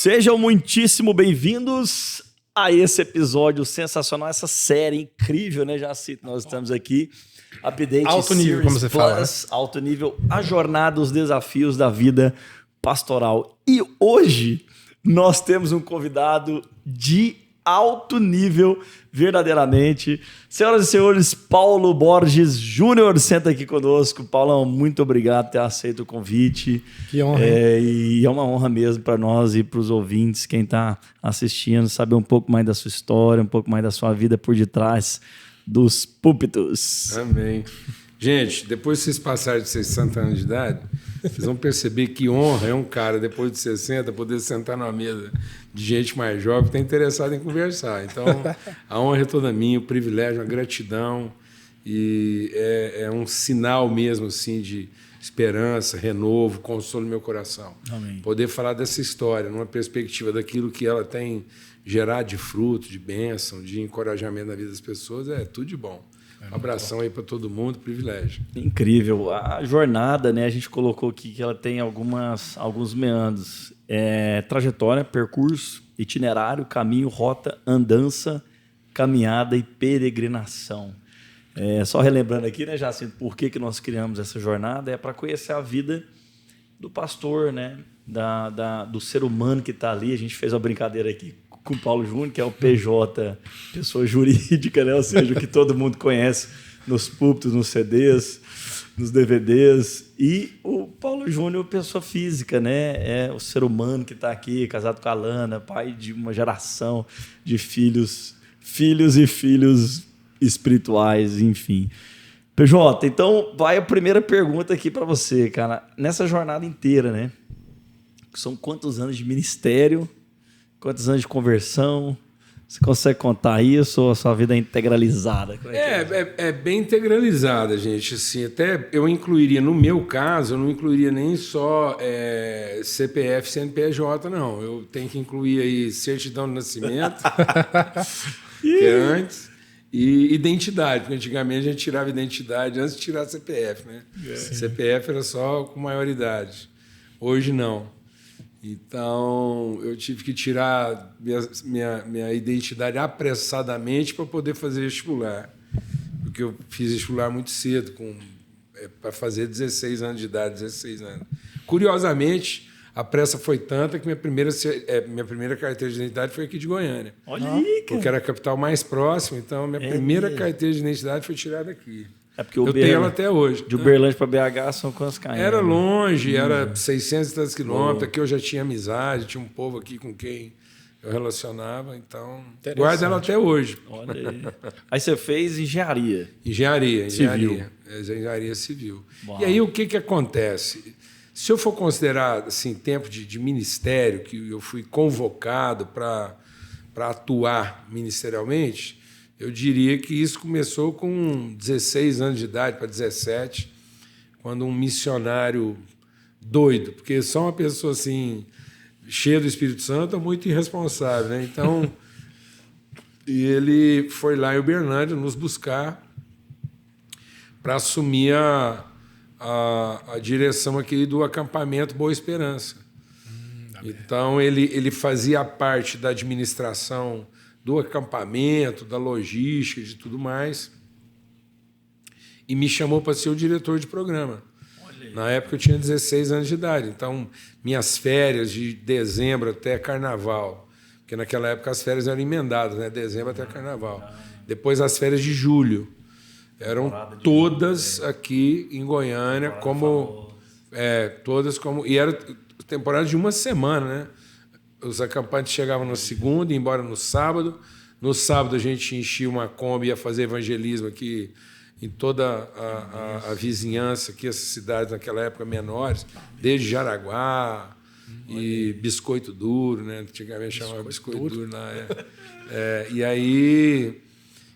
Sejam muitíssimo bem-vindos a esse episódio sensacional, essa série incrível, né? Já cito, nós estamos aqui. Update Alto nível, Series como você fala, né? Alto nível, a jornada, os desafios da vida pastoral. E hoje nós temos um convidado de alto nível, verdadeiramente. Senhoras e senhores, Paulo Borges Júnior, senta aqui conosco. Paulão, muito obrigado por ter aceito o convite. Que honra. E é uma honra mesmo para nós e para os ouvintes, quem está assistindo, saber um pouco mais da sua história, um pouco mais da sua vida por detrás dos púlpitos. Amém. Gente, depois que vocês passarem de 60 anos de idade, vocês vão perceber que honra é um cara, depois de 60, poder sentar numa mesa de gente mais jovem que está interessada em conversar. Então, a honra é toda minha, o privilégio, a gratidão, e é um sinal mesmo assim de esperança, renovo, consolo no meu coração. Amém. Poder falar dessa história, numa perspectiva daquilo que ela tem gerado de fruto, de bênção, de encorajamento na vida das pessoas, é tudo de bom. Um abração aí para todo mundo, privilégio. Incrível. A jornada, né? A gente colocou aqui que ela tem alguns meandros. Trajetória, percurso, itinerário, caminho, rota, andança, caminhada e peregrinação. Só relembrando aqui, né, Jacinto, por que nós criamos essa jornada? É para conhecer a vida do pastor, né? Do ser humano que está ali. A gente fez uma brincadeira aqui com o Paulo Júnior, que é o PJ, pessoa jurídica, né? Ou seja, o que todo mundo conhece nos púlpitos, nos CDs, nos DVDs. E o Paulo Júnior, pessoa física, né? É o ser humano que está aqui, casado com a Lana, pai de uma geração de filhos e filhos espirituais, enfim. PJ, então vai a primeira pergunta aqui para você, cara. Nessa jornada inteira, né? São quantos anos de ministério? Quantos anos de conversão? Você consegue contar isso ou a sua vida é integralizada? É bem integralizada, gente. Assim, até eu incluiria, no meu caso, eu não incluiria nem só CPF, CNPJ, não. Eu tenho que incluir aí certidão de nascimento, que é antes, e identidade, porque antigamente a gente tirava identidade antes de tirar CPF, né? CPF era só com maioridade. Hoje não. Então, eu tive que tirar minha identidade apressadamente para poder fazer vestibular. Porque eu fiz vestibular muito cedo, para fazer 16 anos de idade, 16 anos. Curiosamente, a pressa foi tanta que minha primeira carteira de identidade foi aqui de Goiânia. Olha aí, cara. Porque era a capital mais próxima, então minha primeira carteira de identidade foi tirada aqui. É porque eu tenho ela até hoje. De Uberlândia para BH são quantos km? Era longe, era 600 e tantos quilômetros. Aqui eu já tinha amizade, tinha um povo aqui com quem eu relacionava, então guardo ela até hoje. Olha aí. Aí você fez engenharia. Engenharia civil. Engenharia civil. Uau. E aí o que acontece? Se eu for considerar assim, tempo de ministério, que eu fui convocado para atuar ministerialmente, eu diria que isso começou com 16 anos de idade para 17, quando um missionário doido, porque só uma pessoa assim cheia do Espírito Santo é muito irresponsável, né? Então, e ele foi lá em Uberlândia nos buscar para assumir a direção aqui do acampamento Boa Esperança. Então, ele fazia parte da administração do acampamento, da logística, de tudo mais, e me chamou para ser o diretor de programa. Na época eu tinha 16 anos de idade, então minhas férias de dezembro até carnaval, porque naquela época as férias eram emendadas, né? Dezembro até carnaval. Depois as férias de julho, eram todas aqui em Goiânia, e era temporada de uma semana, né? Os acampantes chegavam na segunda, iam embora no sábado. No sábado a gente enchia uma Kombi e ia fazer evangelismo aqui em toda a vizinhança, aqui, essas cidades naquela época menores, desde Jaraguá e Biscoito Duro, né? Antigamente chamava Biscoito Duro lá. E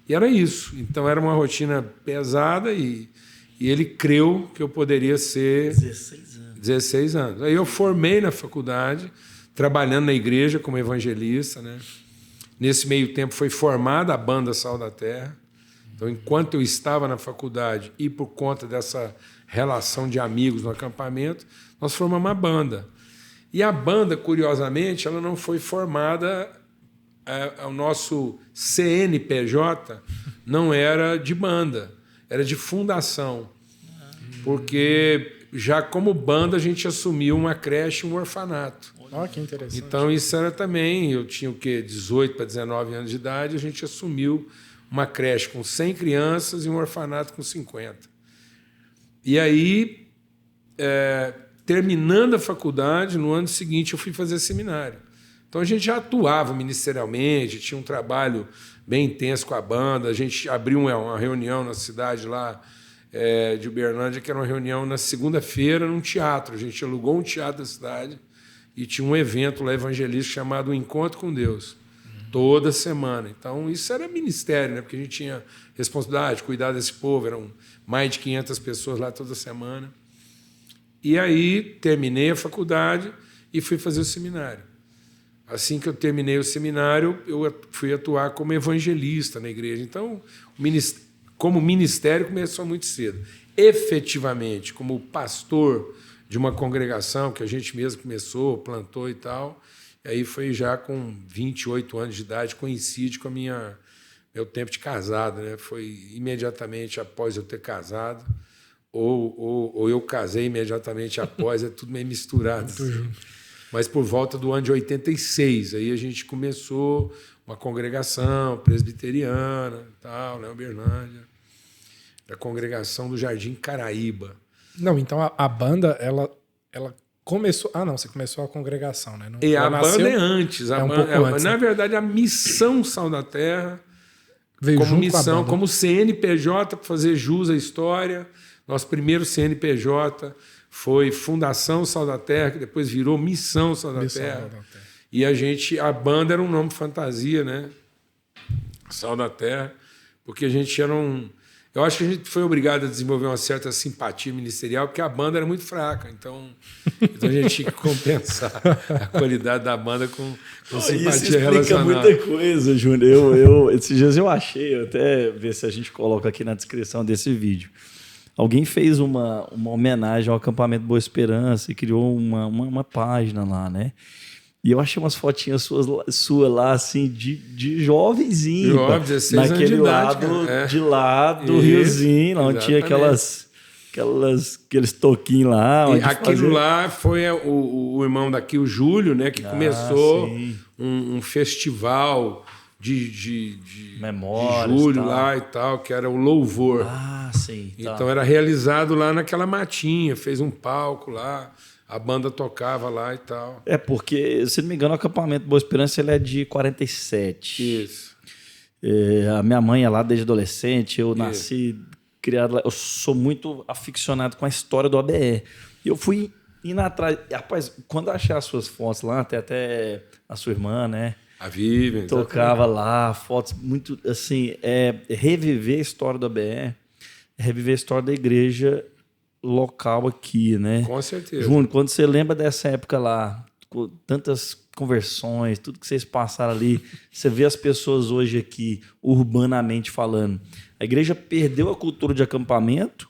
era isso. Então era uma rotina pesada e ele creu que eu poderia ser 16 anos. Aí eu formei na faculdade, trabalhando na igreja como evangelista, né? Nesse meio tempo foi formada a banda Sal da Terra. Então, enquanto eu estava na faculdade e por conta dessa relação de amigos no acampamento, nós formamos uma banda. E a banda, curiosamente, ela não foi formada, o nosso CNPJ não era de banda, era de fundação. Porque já como banda a gente assumiu uma creche e um orfanato. Olha que interessante. Então isso era também, eu tinha o quê? 18 para 19 anos de idade, a gente assumiu uma creche com 100 crianças e um orfanato com 50. E aí, terminando a faculdade, no ano seguinte eu fui fazer seminário. Então a gente já atuava ministerialmente, tinha um trabalho bem intenso com a banda, a gente abriu uma reunião na cidade lá de Uberlândia, que era uma reunião na segunda-feira num teatro. A gente alugou um teatro da cidade e tinha um evento lá evangelístico chamado Encontro com Deus, toda semana. Então isso era ministério, né? Porque a gente tinha responsabilidade de cuidar desse povo, eram mais de 500 pessoas lá toda semana. E aí terminei a faculdade e fui fazer o seminário. Assim que eu terminei o seminário, eu fui atuar como evangelista na igreja. Então, como ministério, começou muito cedo. Efetivamente, como pastor de uma congregação que a gente mesmo começou, plantou e tal, e aí foi já com 28 anos de idade, coincide com meu tempo de casado, né? Foi imediatamente após eu ter casado, ou eu casei imediatamente após, é tudo meio misturado. Assim. Mas por volta do ano de 86, aí a gente começou uma congregação presbiteriana, tal, né, Uberlândia, da congregação do Jardim Caraíba. Não, então a banda, ela começou... Ah, não, você começou a congregação, né? E a banda é antes. Antes, na né? verdade, a missão Sal da Terra, veio como junto missão, com a banda. como CNPJ, para fazer jus à história. Nosso primeiro CNPJ foi Fundação Sal da Terra, que depois virou Missão Sal da Terra. E a banda era um nome fantasia, né? Sal da Terra, porque a gente era eu acho que a gente foi obrigado a desenvolver uma certa simpatia ministerial, porque a banda era muito fraca. Então a gente tinha que compensar a qualidade da banda com simpatia relacional. Isso explica muita coisa, Júnior. Esses dias eu achei, até ver se a gente coloca aqui na descrição desse vídeo. Alguém fez uma homenagem ao acampamento Boa Esperança e criou uma página lá, né? E eu achei umas fotinhas suas lá, assim, de jovenzinho. Jovem, 16 anos naquele de idade, lado de lá do riozinho, lá onde tinha aqueles toquinhos lá. E aquilo lá foi o irmão daqui, o Júlio, né? Que começou um festival de memórias, julho lá e tal, que era o Louvor. Ah, sim. Então era realizado lá naquela matinha, fez um palco lá. A banda tocava lá e tal. Porque, se não me engano, o acampamento Boa Esperança ele é de 47. Isso. A minha mãe é lá desde adolescente, eu nasci, criado lá. Eu sou muito aficionado com a história do ABE. E eu fui indo atrás. Rapaz, quando eu achei as suas fotos lá, até a sua irmã, né? A Vivian. Tocava lá, fotos muito, assim, reviver a história do ABE, reviver a história da igreja local aqui, né? Com certeza. Júnior, quando você lembra dessa época lá, com tantas conversões, tudo que vocês passaram ali, você vê as pessoas hoje aqui, urbanamente falando. A igreja perdeu a cultura de acampamento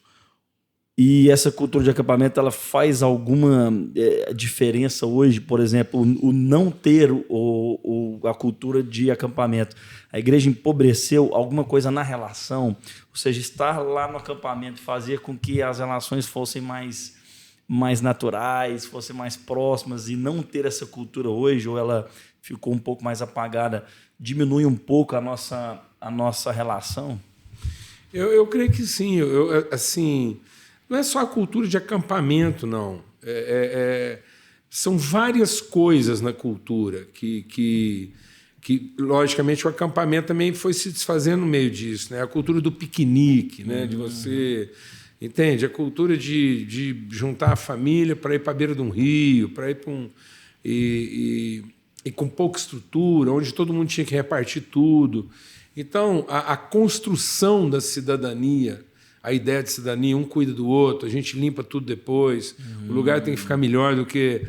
e essa cultura de acampamento ela faz alguma diferença hoje, por exemplo, o não ter a cultura de acampamento. A igreja empobreceu alguma coisa na relação, ou seja, estar lá no acampamento fazia com que as relações fossem mais naturais, fossem mais próximas, e não ter essa cultura hoje, ou ela ficou um pouco mais apagada, diminui um pouco a nossa relação? Eu creio que sim. Assim, não é só a cultura de acampamento, não. São várias coisas na cultura que, logicamente, o acampamento também foi se desfazendo no meio disso, né? A cultura do piquenique, né? De você... Entende? A cultura de juntar a família para ir para a beira de um rio, para ir para e com pouca estrutura, onde todo mundo tinha que repartir tudo. Então, a construção da cidadania, a ideia de cidadania, um cuida do outro, a gente limpa tudo depois, o lugar tem que ficar melhor do que...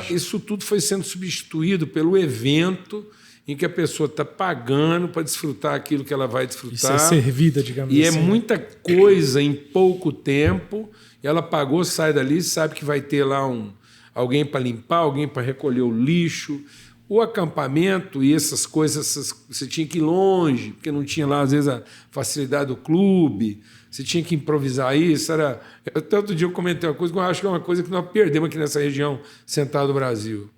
Isso tudo foi sendo substituído pelo evento em que a pessoa está pagando para desfrutar aquilo que ela vai desfrutar. E ser servida, digamos assim. E é muita coisa em pouco tempo, e ela pagou, sai dali, sabe que vai ter lá alguém para limpar, alguém para recolher o lixo. O acampamento e essas coisas, você tinha que ir longe, porque não tinha lá, às vezes, a facilidade do clube, você tinha que improvisar isso. Até outro dia eu comentei uma coisa que eu acho que é uma coisa que nós perdemos aqui nessa região central do Brasil.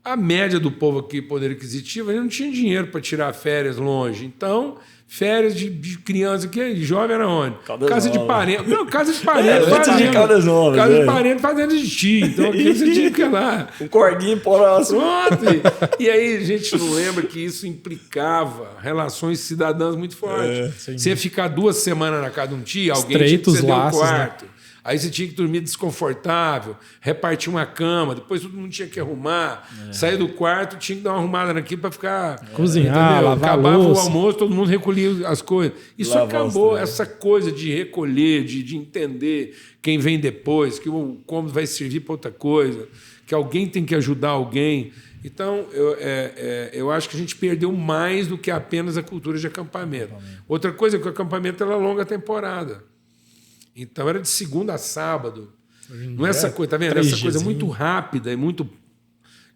A média do povo aqui, poder aquisitivo, ele não tinha dinheiro para tirar férias longe. Então, férias de criança aqui, de jovem era onde? Casa de parente. Não, casa de parente. Caldas Novas. Casa de parente fazendo xixi. Então, aqui você tinha que ir lá. Um corguinho próximo. Pronto. E aí, a gente não lembra que isso implicava relações cidadãs muito fortes. Você ia ficar 2 semanas na casa de um tio, alguém tinha que ceder um quarto. Né? Aí você tinha que dormir desconfortável, repartir uma cama, depois todo mundo tinha que arrumar, sair do quarto, tinha que dar uma arrumada naquilo para ficar... Cozinhar, lavar acabava louça. o almoço, todo mundo recolhia as coisas. Isso acabou, essa coisa de recolher, de entender quem vem depois, que o cômodo vai servir para outra coisa, que alguém tem que ajudar alguém. Então, eu acho que a gente perdeu mais do que apenas a cultura de acampamento. Outra coisa é que o acampamento era longa temporada. Então era de segunda a sábado. Não é essa coisa, tá vendo? Essa coisa muito rápida e muito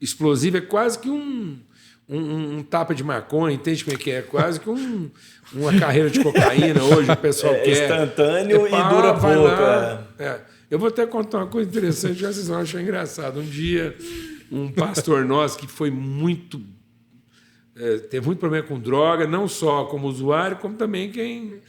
explosiva. É quase que um tapa de maconha, entende como é que é? Quase que uma carreira de cocaína hoje, o pessoal quer. Instantâneo e dura pouco. Eu vou até contar uma coisa interessante que vocês vão achar engraçado. Um dia, um pastor nosso que foi muito... teve muito problema com droga, não só como usuário, como também quem...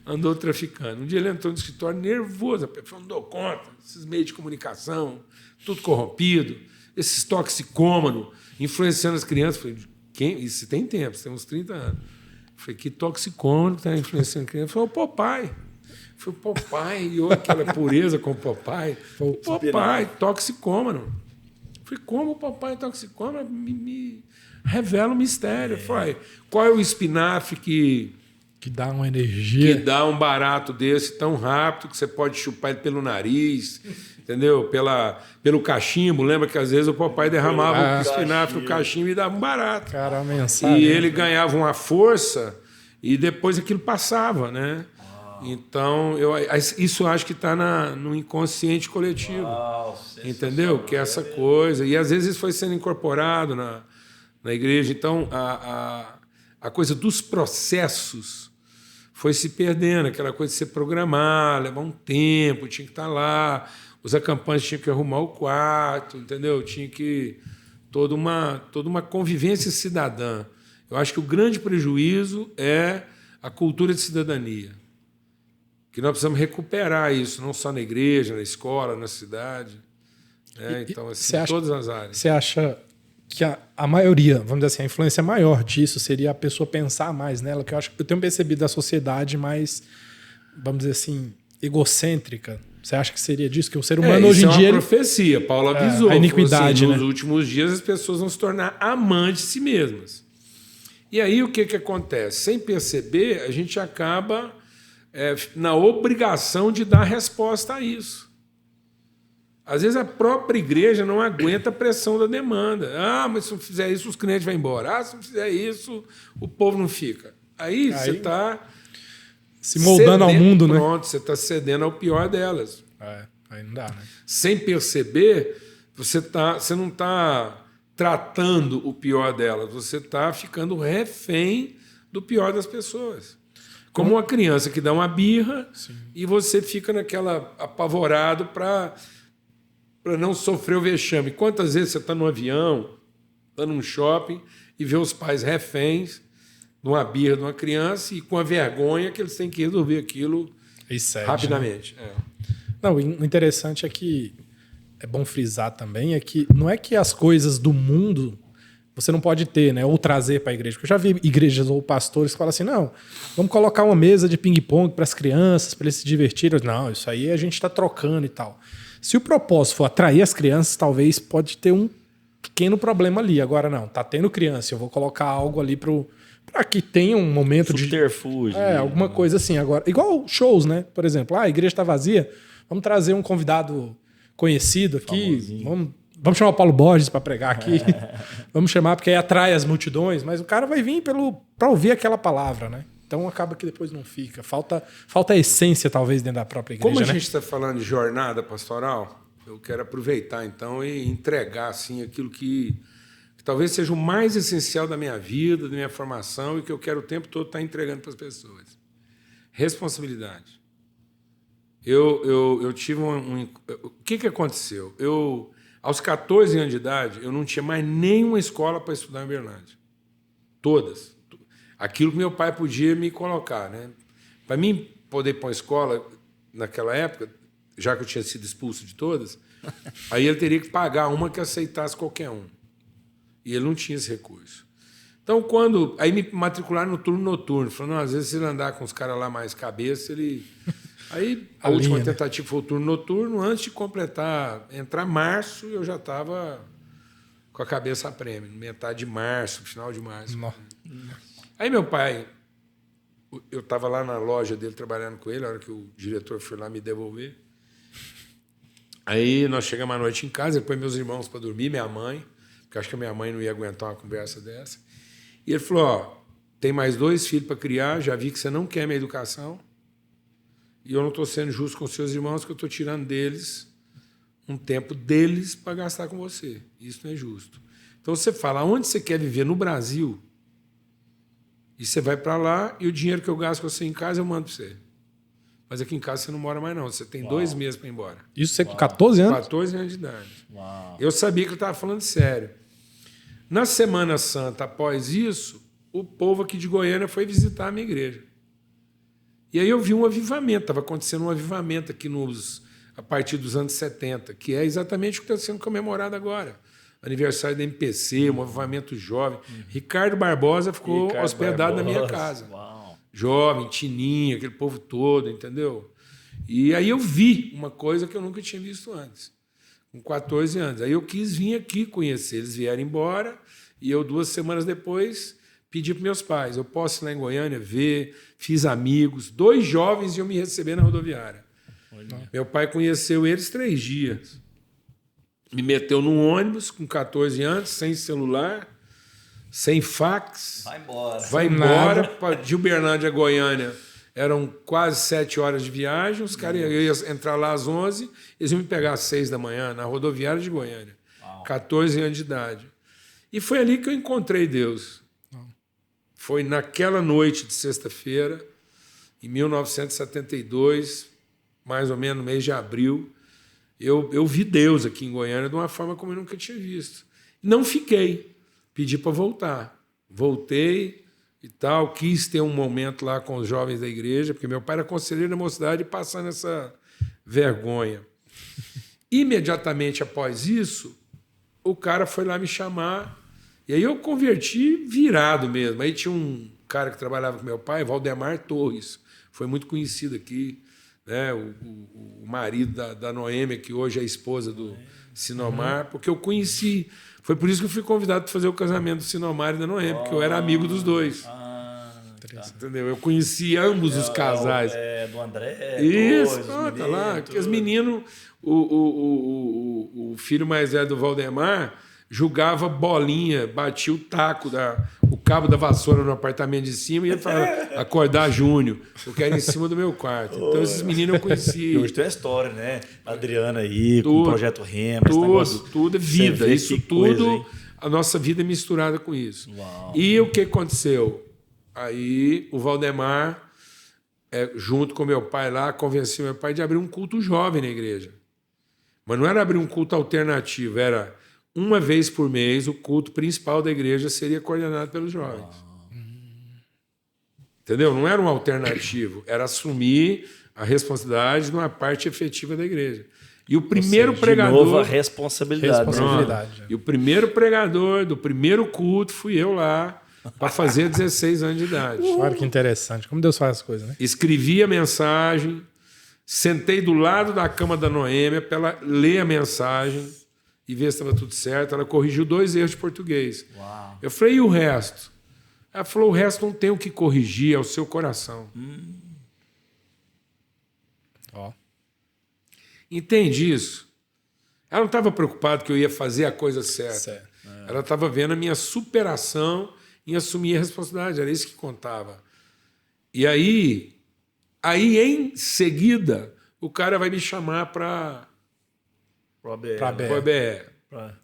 andou traficando. Um dia ele entrou no escritório nervoso, falou, não dou conta, esses meios de comunicação, tudo corrompido, esses toxicômanos, influenciando as crianças. Eu falei, isso tem tempo, você tem uns 30 anos. Eu falei, que toxicômano que está influenciando a criança? Ele falou, o Popeye. Eu falei, Popeye, e aquela pureza com o Popeye. O Popeye, toxicômano. Eu falei, como o Popeye é toxicômano? Me revela o mistério. Eu falei, qual é o espinafre que dá uma energia. Que dá um barato desse tão rápido que você pode chupar ele pelo nariz, entendeu? Pelo cachimbo. Lembra que às vezes o papai derramava o espinafre no cachimbo e dava um barato. Cara, a mensagem. E ele ganhava uma força e depois aquilo passava, né? Então, isso eu acho que está no inconsciente coletivo. Entendeu? Que é essa coisa. E às vezes isso foi sendo incorporado na igreja. Então, a coisa dos processos foi se perdendo, aquela coisa de se programar, levar um tempo, tinha que estar lá, os acampantes tinham que arrumar o quarto, entendeu? Tinha que... toda uma convivência cidadã. Eu acho que o grande prejuízo é a cultura de cidadania, que nós precisamos recuperar isso, não só na igreja, na escola, na cidade. Né? Então, assim, em todas as áreas. Você acha que a maioria, vamos dizer assim, a influência maior disso seria a pessoa pensar mais nela, que eu acho que eu tenho percebido a sociedade mais, vamos dizer assim, egocêntrica. Você acha que seria disso? Que o ser humano hoje em dia... Isso é uma profecia. Paulo avisou. A iniquidade, assim, nos últimos dias as pessoas vão se tornar amantes de si mesmas. E aí o que acontece? Sem perceber, a gente acaba na obrigação de dar resposta a isso. Às vezes a própria igreja não aguenta a pressão da demanda. Mas se não fizer isso, os clientes vão embora. Se não fizer isso, o povo não fica. Aí você está se moldando ao mundo, né? Pronto, você está cedendo ao pior delas. Aí não dá, né? Sem perceber, você não está tratando o pior delas, você está ficando refém do pior das pessoas. Como uma criança que dá uma birra. Sim. E você fica naquela apavorado para não sofrer o vexame. Quantas vezes você está no avião, está num shopping e vê os pais reféns de uma birra de uma criança e com a vergonha que eles têm que resolver aquilo rapidamente. Né? Não, o interessante é que, é bom frisar também, é que não é que as coisas do mundo você não pode ter, né, ou trazer para a igreja. Porque eu já vi igrejas ou pastores que falam assim, não, vamos colocar uma mesa de ping-pong para as crianças, para eles se divertirem. Não, isso aí a gente está trocando e tal. Se o propósito for atrair as crianças, talvez pode ter um pequeno problema ali. Agora não, tá tendo criança, eu vou colocar algo ali para que tenha um momento de subterfúgio. Alguma coisa assim. Agora, igual shows, né? Por exemplo, a igreja está vazia, vamos trazer um convidado conhecido aqui, vamos chamar o Paulo Borges para pregar aqui. Vamos chamar, porque aí atrai as multidões, mas o cara vai vir para ouvir aquela palavra, né? Então acaba que depois não fica. Falta a essência, talvez, dentro da própria igreja. Como a gente está falando de jornada pastoral, eu quero aproveitar então e entregar assim aquilo que talvez seja o mais essencial da minha vida, da minha formação e que eu quero o tempo todo estar entregando para as pessoas. Responsabilidade. Eu tive o que aconteceu? Aos 14 anos de idade, eu não tinha mais nenhuma escola para estudar em Uberlândia. Todas. Aquilo que meu pai podia me colocar, né? Para mim poder ir para uma escola naquela época, já que eu tinha sido expulso de todas, aí ele teria que pagar uma que aceitasse qualquer um. E ele não tinha esse recurso. Então, aí me matricularam no turno noturno. Falaram, às vezes, se ele andar com os caras lá mais cabeça, ele... Aí, a última tentativa foi o turno noturno. Antes de completar, entrar março, eu já estava com a cabeça a prêmio. Metade de março, final de março. Nossa. Aí, meu pai... Eu estava lá na loja dele, trabalhando com ele, a hora que o diretor foi lá me devolver. Aí, nós chegamos à noite em casa, ele pôs meus irmãos para dormir, minha mãe, porque acho que a minha mãe não ia aguentar uma conversa dessa. E ele falou, ó, tem mais 2 filhos para criar, já vi que você não quer minha educação, e eu não estou sendo justo com seus irmãos, porque eu estou tirando deles um tempo deles para gastar com você. Isso não é justo. Então, você fala, onde você quer viver no Brasil, e você vai para lá, e o dinheiro que eu gasto com você em casa, eu mando para você. Mas aqui em casa você não mora mais, não. Você tem 2 meses para ir embora. Isso você com 14 anos? 14 anos de idade. Uau. Eu sabia que ele estava falando sério. Na Semana Santa, após isso, o povo aqui de Goiânia foi visitar a minha igreja. E aí eu vi um avivamento, estava acontecendo um avivamento aqui a partir dos anos 70, que é exatamente o que está sendo comemorado agora. Aniversário da MPC, um avivamento jovem. Ricardo Barbosa ficou hospedado na minha casa. Uau. Jovem, Tininha, aquele povo todo, entendeu? E aí eu vi uma coisa que eu nunca tinha visto antes, com 14 anos. Aí eu quis vir aqui conhecer. Eles vieram embora e eu, 2 semanas depois, pedi para meus pais, eu posso ir lá em Goiânia ver, fiz amigos, 2 jovens iam me receber na rodoviária. Olha. Meu pai conheceu eles 3 dias. Me meteu num ônibus com 14 anos, sem celular, sem fax. Vai embora. De Uberlândia a Goiânia eram quase 7 horas de viagem. Os caras iam entrar lá às 11, eles iam me pegar às 6 da manhã, na rodoviária de Goiânia. Uau. 14 anos de idade. E foi ali que eu encontrei Deus. Foi naquela noite de sexta-feira, em 1972, mais ou menos no mês de abril, eu vi Deus aqui em Goiânia de uma forma como eu nunca tinha visto. Não fiquei, pedi para voltar. Voltei e tal, quis ter um momento lá com os jovens da igreja, porque meu pai era conselheiro da mocidade e passando essa vergonha. Imediatamente após isso, o cara foi lá me chamar, e aí eu converti virado mesmo. Aí tinha um cara que trabalhava com meu pai, Valdemar Torres, foi muito conhecido aqui, né? O marido da Noêmia, que hoje é a esposa do Sinomar, porque eu conheci. Foi por isso que eu fui convidado para fazer o casamento do Sinomar e da Noêmia, porque eu era amigo dos dois. Tá. Entendeu? Eu conheci ambos os casais. Do André. Isso, tá lá. Porque os meninos, o filho mais velho do Valdemar jogava bolinha, batia o taco, o cabo da vassoura no apartamento de cima e ia acordar Júnior, porque era em cima do meu quarto. Então, esses meninos eu conheci. E hoje tem a história, né? A Adriana aí, com o Projeto Rema. Tudo é vida. Isso tudo, a nossa vida é misturada com isso. Uau. E o que aconteceu? Aí o Valdemar, junto com meu pai lá, convenceu meu pai de abrir um culto jovem na igreja. Mas não era abrir um culto alternativo, era... Uma vez por mês, o culto principal da igreja seria coordenado pelos jovens. Entendeu? Não era um alternativo, era assumir a responsabilidade de uma parte efetiva da igreja. E o primeiro pregador... De novo, a responsabilidade. E o primeiro pregador do primeiro culto fui eu lá, para fazer 16 anos de idade. Olha que interessante. Como Deus faz as coisas, né? Escrevi a mensagem, sentei do lado da cama da Noêmia para ela ler a mensagem e ver se estava tudo certo. Ela corrigiu 2 erros de português. Uau. Eu falei, e o resto? Ela falou, o resto não tem o que corrigir, é o seu coração. Ó. Entende isso? Ela não estava preocupada que eu ia fazer a coisa certa. Ela estava vendo a minha superação em assumir a responsabilidade. Era isso que contava. E aí em seguida, o cara vai me chamar para Pra BE. Pro BE. Pra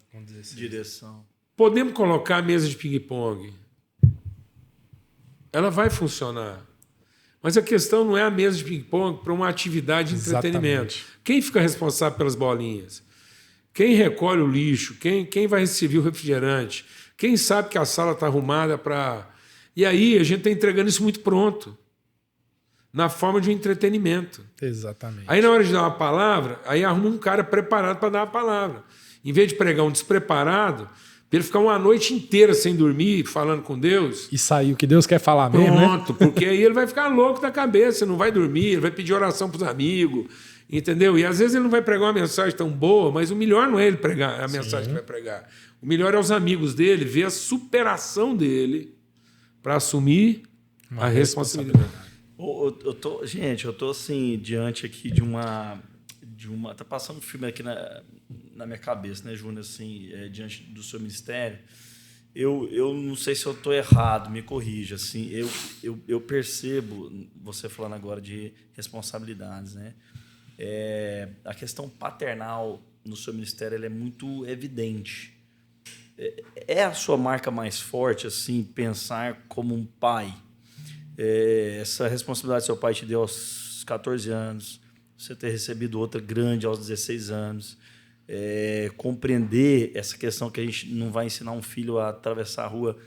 direção. Podemos colocar a mesa de ping-pong. Ela vai funcionar. Mas a questão não é a mesa de ping-pong para uma atividade de entretenimento. Quem fica responsável pelas bolinhas? Quem recolhe o lixo? Quem vai receber o refrigerante? Quem sabe que a sala está arrumada para... E aí a gente está entregando isso muito pronto. Na forma de um entretenimento. Exatamente. Aí na hora de dar uma palavra, aí arruma um cara preparado para dar a palavra. Em vez de pregar um despreparado, para ele ficar uma noite inteira sem dormir, falando com Deus. E sair o que Deus quer falar mesmo, né? Pronto, porque aí ele vai ficar louco da cabeça, não vai dormir, ele vai pedir oração para os amigos, entendeu? E às vezes ele não vai pregar uma mensagem tão boa, mas o melhor não é ele pregar a mensagem que vai pregar. O melhor é os amigos dele, ver a superação dele para assumir a responsabilidade. Gente, eu tô assim, diante aqui de uma. Tá passando um filme aqui na minha cabeça, né, Júnior? Assim, diante do seu ministério. Eu não sei se eu estou errado, me corrija. Assim, eu percebo, você falando agora de responsabilidades, né? A questão paternal no seu ministério ela é muito evidente. É a sua marca mais forte, assim, pensar como um pai? Essa responsabilidade que seu pai te deu aos 14 anos, você ter recebido outra grande aos 16 anos, compreender essa questão que a gente não vai ensinar um filho a atravessar a rua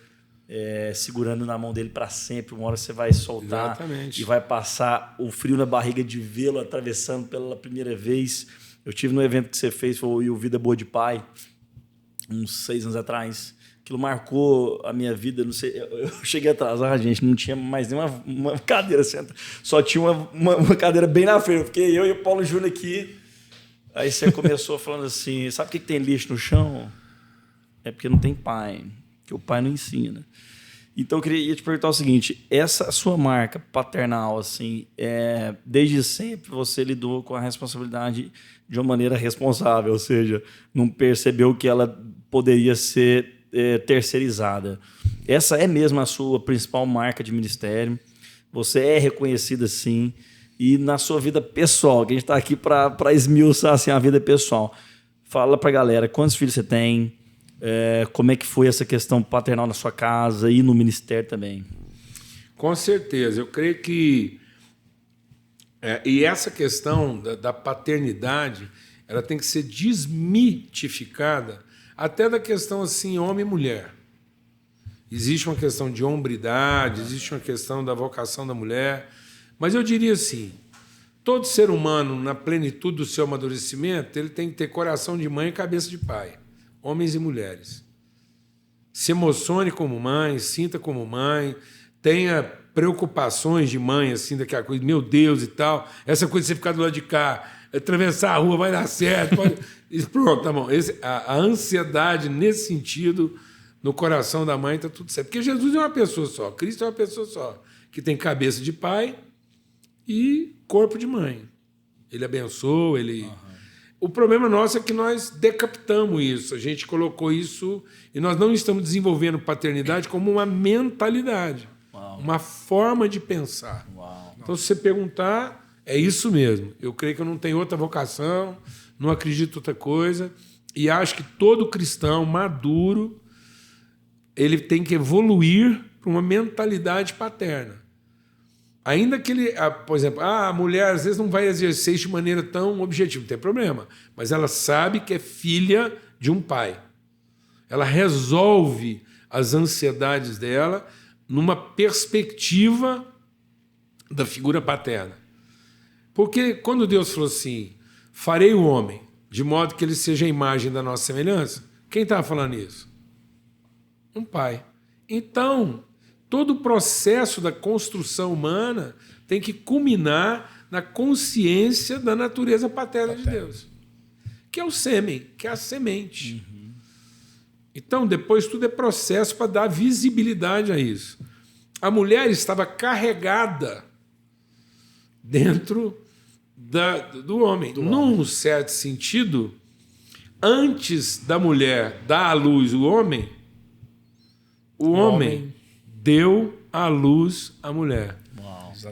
segurando na mão dele para sempre. Uma hora você vai soltar. Exatamente. E vai passar o frio na barriga de vê-lo atravessando pela primeira vez. Eu tive no evento que você fez, foi o Vida Boa de Pai, uns 6 anos atrás. Aquilo marcou a minha vida. Não sei, eu cheguei atrasado, gente, não tinha mais nenhuma cadeira sentada. Só tinha uma cadeira bem na frente. Porque eu e o Paulo Júnior aqui. Aí você começou falando assim: sabe por que tem lixo no chão? É porque não tem pai. Porque o pai não ensina. Então eu queria te perguntar o seguinte: essa sua marca paternal, assim, desde sempre você lidou com a responsabilidade de uma maneira responsável, ou seja, não percebeu que ela poderia ser terceirizada. Essa é mesmo a sua principal marca de ministério. Você é reconhecida assim. E na sua vida pessoal, que a gente está aqui para esmiuçar assim, a vida pessoal. Fala para a galera, quantos filhos você tem? Como é que foi essa questão paternal na sua casa e no ministério também? Com certeza. Eu creio que... e essa questão da paternidade, ela tem que ser desmitificada até da questão assim, homem e mulher. Existe uma questão de hombridade, existe uma questão da vocação da mulher, mas eu diria assim, todo ser humano, na plenitude do seu amadurecimento, ele tem que ter coração de mãe e cabeça de pai, homens e mulheres. Se emocione como mãe, sinta como mãe, tenha preocupações de mãe, assim, daquela coisa, meu Deus e tal, essa coisa de você ficar do lado de cá, atravessar a rua vai dar certo, pronto, tá bom. A ansiedade nesse sentido, no coração da mãe, está tudo certo. Porque Jesus é uma pessoa só, Cristo é uma pessoa só, que tem cabeça de pai e corpo de mãe. Ele abençoa, ele... O problema nosso é que nós decapitamos isso, a gente colocou isso e nós não estamos desenvolvendo paternidade como uma mentalidade, uma forma de pensar. Então, se você perguntar, é isso mesmo. Eu creio que eu não tenho outra vocação, não acredito em outra coisa, e acho que todo cristão maduro ele tem que evoluir para uma mentalidade paterna. Ainda que ele, por exemplo, a mulher às vezes não vai exercer isso de maneira tão objetiva, não tem problema, mas ela sabe que é filha de um pai. Ela resolve as ansiedades dela numa perspectiva da figura paterna. Porque quando Deus falou assim, farei o homem de modo que ele seja a imagem da nossa semelhança, quem estava falando isso? Um pai. Então, todo o processo da construção humana tem que culminar na consciência da natureza paterna de Deus, que é o sêmen, que é a semente. Então, depois tudo é processo para dar visibilidade a isso. A mulher estava carregada dentro do homem. Num certo sentido, antes da mulher dar à luz o homem deu à luz a mulher.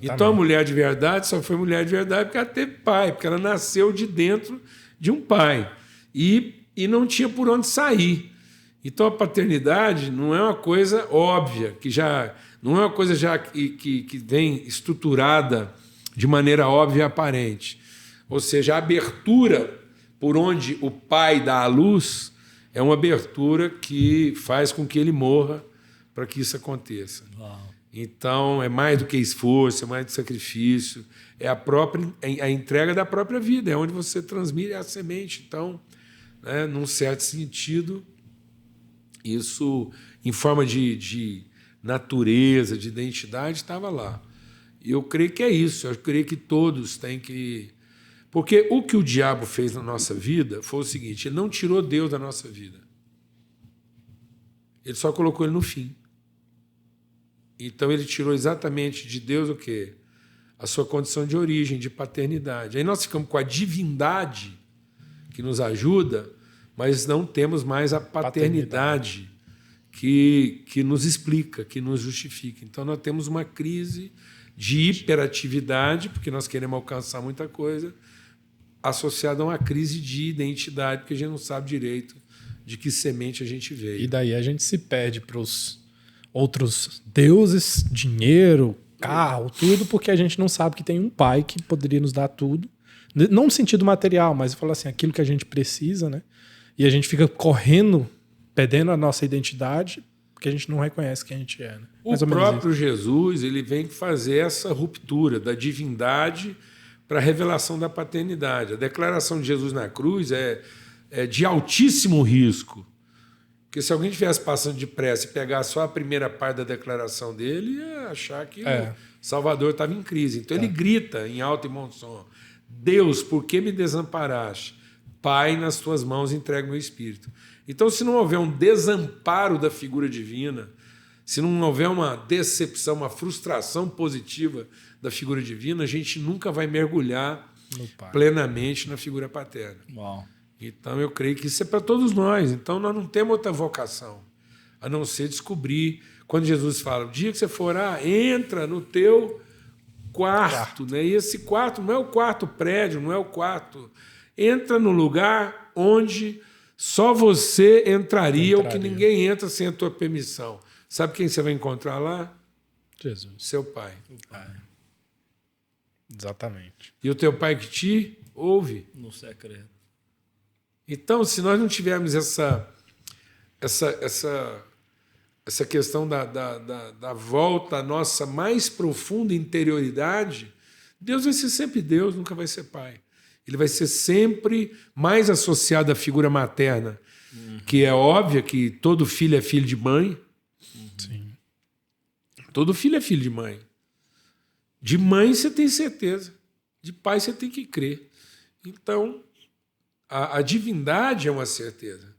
Então a mulher de verdade só foi mulher de verdade porque ela teve pai, porque ela nasceu de dentro de um pai. e não tinha por onde sair. Então a paternidade não é uma coisa óbvia, não é uma coisa já que vem estruturada de maneira óbvia e aparente. Ou seja, a abertura por onde o pai dá à luz é uma abertura que faz com que ele morra para que isso aconteça. Uau. Então, é mais do que esforço, é mais do que sacrifício, é a entrega da própria vida, é onde você transmite a semente. Então, né, num certo sentido, isso, em forma de natureza, de identidade, estava lá. E eu creio que é isso, eu creio que todos têm que... Porque o que o diabo fez na nossa vida foi o seguinte, ele não tirou Deus da nossa vida. Ele só colocou ele no fim. Então ele tirou exatamente de Deus o quê? A sua condição de origem, de paternidade. Aí nós ficamos com a divindade que nos ajuda, mas não temos mais a paternidade que nos explica, que nos justifica. Então nós temos uma crise de hiperatividade, porque nós queremos alcançar muita coisa, associada a uma crise de identidade, porque a gente não sabe direito de que semente a gente veio. E daí a gente se perde para os outros deuses, dinheiro, carro, tudo, porque a gente não sabe que tem um pai que poderia nos dar tudo. Não no sentido material, mas falar assim, aquilo que a gente precisa, né? E a gente fica correndo, perdendo a nossa identidade, porque a gente não reconhece quem a gente é. Né? O próprio Jesus, ele vem fazer essa ruptura da divindade para a revelação da paternidade. A declaração de Jesus na cruz é de altíssimo risco. Porque se alguém estivesse passando depressa e pegar só a primeira parte da declaração dele, ia achar que o Salvador estava em crise. Então ele grita em alto e bom som: Deus, por que me desamparaste? Pai, nas tuas mãos entrego meu espírito. Então, se não houver um desamparo da figura divina, se não houver uma decepção, uma frustração positiva da figura divina, a gente nunca vai mergulhar plenamente na figura paterna. Uau. Então, eu creio que isso é para todos nós. Então, nós não temos outra vocação, a não ser descobrir. Quando Jesus fala, o dia que você for orar, entra no teu quarto. Né? E esse quarto não é o quarto prédio, não é o quarto. Entra no lugar onde só você entraria, ou que ninguém entra sem a tua permissão. Sabe quem você vai encontrar lá? Jesus. Seu pai. Exatamente. E o teu pai que te ouve. No secreto. Então, se nós não tivermos essa questão da volta à nossa mais profunda interioridade, Deus vai ser sempre Deus, nunca vai ser pai. Ele vai ser sempre mais associado à figura materna, que é óbvia que todo filho é filho de mãe. Sim. Todo filho é filho de mãe. De mãe você tem certeza, de pai você tem que crer. Então, a divindade é uma certeza,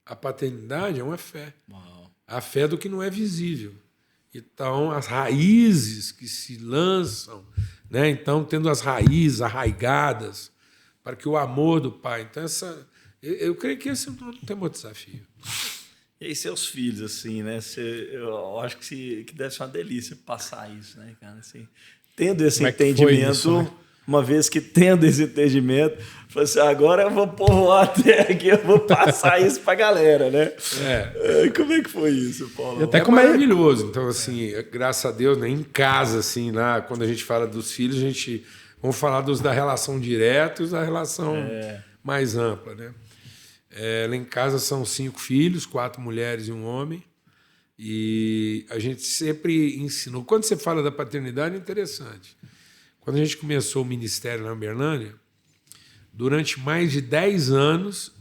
a paternidade é uma fé. Uau. A fé do que não é visível. Então, as raízes que se lançam, né? Então, tendo as raízes arraigadas para que o amor do pai... Então, eu creio que esse não tem muito desafio. E aí, seus filhos, assim, né? Eu acho que deve ser uma delícia passar isso, né, cara? Assim, tendo esse entendimento, isso, né? uma vez que tendo esse entendimento, falei assim, agora eu vou povoar a terra aqui, eu vou passar isso pra galera, né? Como é que foi isso, Paulo? É maravilhoso. Então, assim, graças a Deus, né, em casa, assim, lá, quando a gente fala dos filhos, a gente vamos falar da relação direta e da relação mais ampla, né? Lá em casa são 5 filhos, 4 mulheres e um homem. E a gente sempre ensinou. Quando você fala da paternidade, é interessante. Quando a gente começou o ministério lá em Uberlândia, durante mais de 10 anos,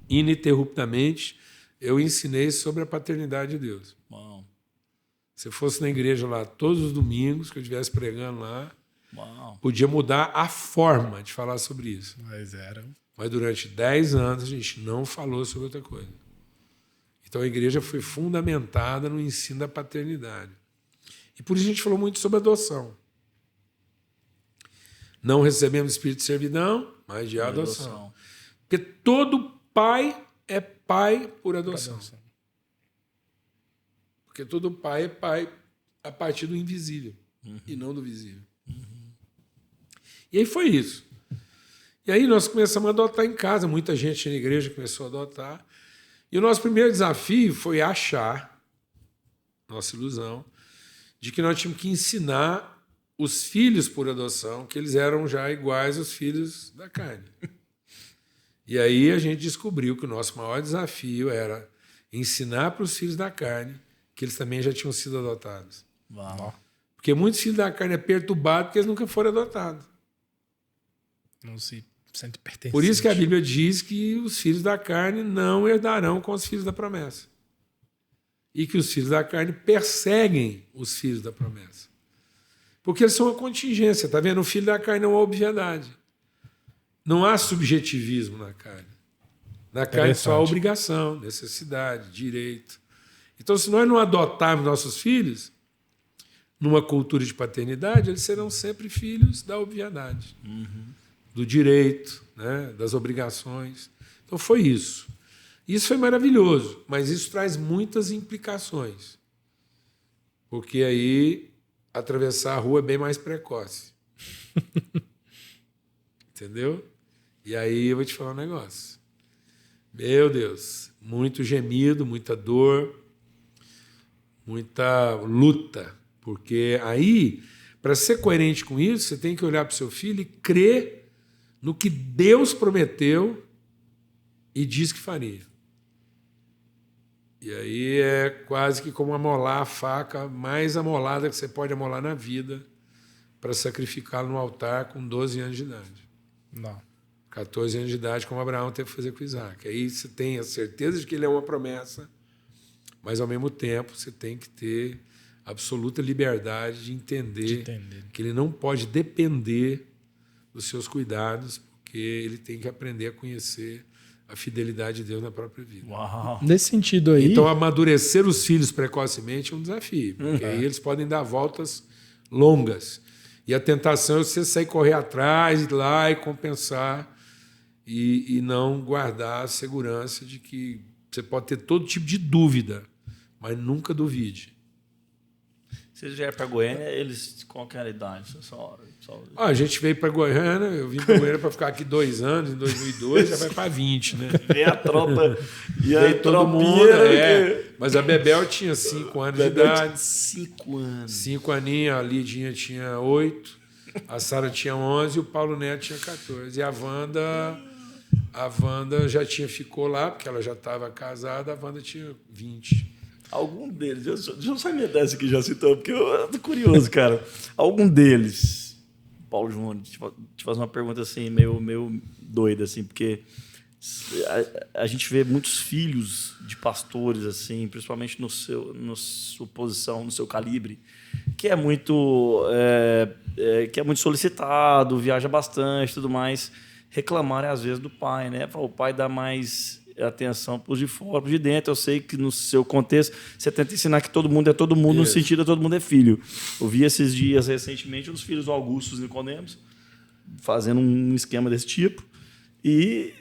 ininterruptamente, eu ensinei sobre a paternidade de Deus. Uau. Se eu fosse na igreja lá todos os domingos, que eu estivesse pregando lá, Uau. podia mudar a forma de falar sobre isso. Mas durante 10 anos a gente não falou sobre outra coisa. Então a igreja foi fundamentada no ensino da paternidade. E por isso a gente falou muito sobre adoção. Não recebemos espírito de servidão, mas de adoção. Porque todo pai é pai por adoção. Porque todo pai é pai a partir do invisível e não do visível. E aí foi isso. E E aí nós começamos a adotar em casa, muita gente na igreja começou a adotar. E o nosso primeiro desafio foi achar, nossa ilusão, de que nós tínhamos que ensinar os filhos por adoção, que eles eram já iguais aos filhos da carne. E aí a gente descobriu que o nosso maior desafio era ensinar para os filhos da carne que eles também já tinham sido adotados. Uau. Porque muitos filhos da carne é perturbado porque eles nunca foram adotados. Não se sente pertencente. Por isso que a Bíblia diz que os filhos da carne não herdarão com os filhos da promessa. E que os filhos da carne perseguem os filhos da promessa. Porque eles são uma contingência, tá vendo? O filho da carne é uma obviedade. Não há subjetivismo na carne. Na carne só há obrigação, necessidade, direito. Então, se nós não adotarmos nossos filhos numa cultura de paternidade, eles serão sempre filhos da obviedade, do direito, né? Das obrigações. Então, foi isso. Isso foi maravilhoso, mas isso traz muitas implicações. Porque aí atravessar a rua é bem mais precoce. Entendeu? E aí eu vou te falar um negócio. Meu Deus, muito gemido, muita dor, muita luta. Porque aí, para ser coerente com isso, você tem que olhar para o seu filho e crer no que Deus prometeu e diz que faria. E aí é quase que como amolar a faca mais amolada que você pode amolar na vida para sacrificá-lo no altar com 12 anos de idade. Não. 14 anos de idade, como Abraão teve que fazer com Isaac. Aí você tem a certeza de que ele é uma promessa, mas, ao mesmo tempo, você tem que ter absoluta liberdade de entender que ele não pode depender dos seus cuidados, porque ele tem que aprender a conhecer a fidelidade de Deus na própria vida. Uau. Nesse sentido aí... Então, amadurecer os filhos precocemente é um desafio, porque aí eles podem dar voltas longas. E a tentação é você sair correr atrás, ir lá e compensar e não guardar a segurança de que você pode ter todo tipo de dúvida, mas nunca duvide. Vocês vieram para Goiânia, eles com que idade? A gente veio para Goiânia, eu vim para Goiânia para ficar aqui 2 anos, em 2002 já vai para 20, né? Veio a tropa e a todo mundo, Mas a Bebel tinha 5 anos de idade. 5 anos. 5 aninhos, a Lidinha tinha 8, a Sara tinha 11 e o Paulo Neto tinha 14. E a Wanda já ficou lá, porque ela já estava casada, a Wanda tinha 20. Algum deles, deixa eu saber dessa que já citou, porque eu tô curioso, cara. Algum deles, Paulo Júnior, te fazer uma pergunta assim, meio doida, assim, porque a gente vê muitos filhos de pastores, assim, principalmente na sua posição, no seu calibre, que é muito solicitado, viaja bastante e tudo mais, reclamarem às vezes do pai, né? O pai dá mais atenção para os de fora, para os de dentro. Eu sei que no seu contexto você tenta ensinar que todo mundo é todo mundo, no sentido de todo mundo é filho. Eu vi esses dias recentemente os filhos do Augusto Nicodemos fazendo um esquema desse tipo e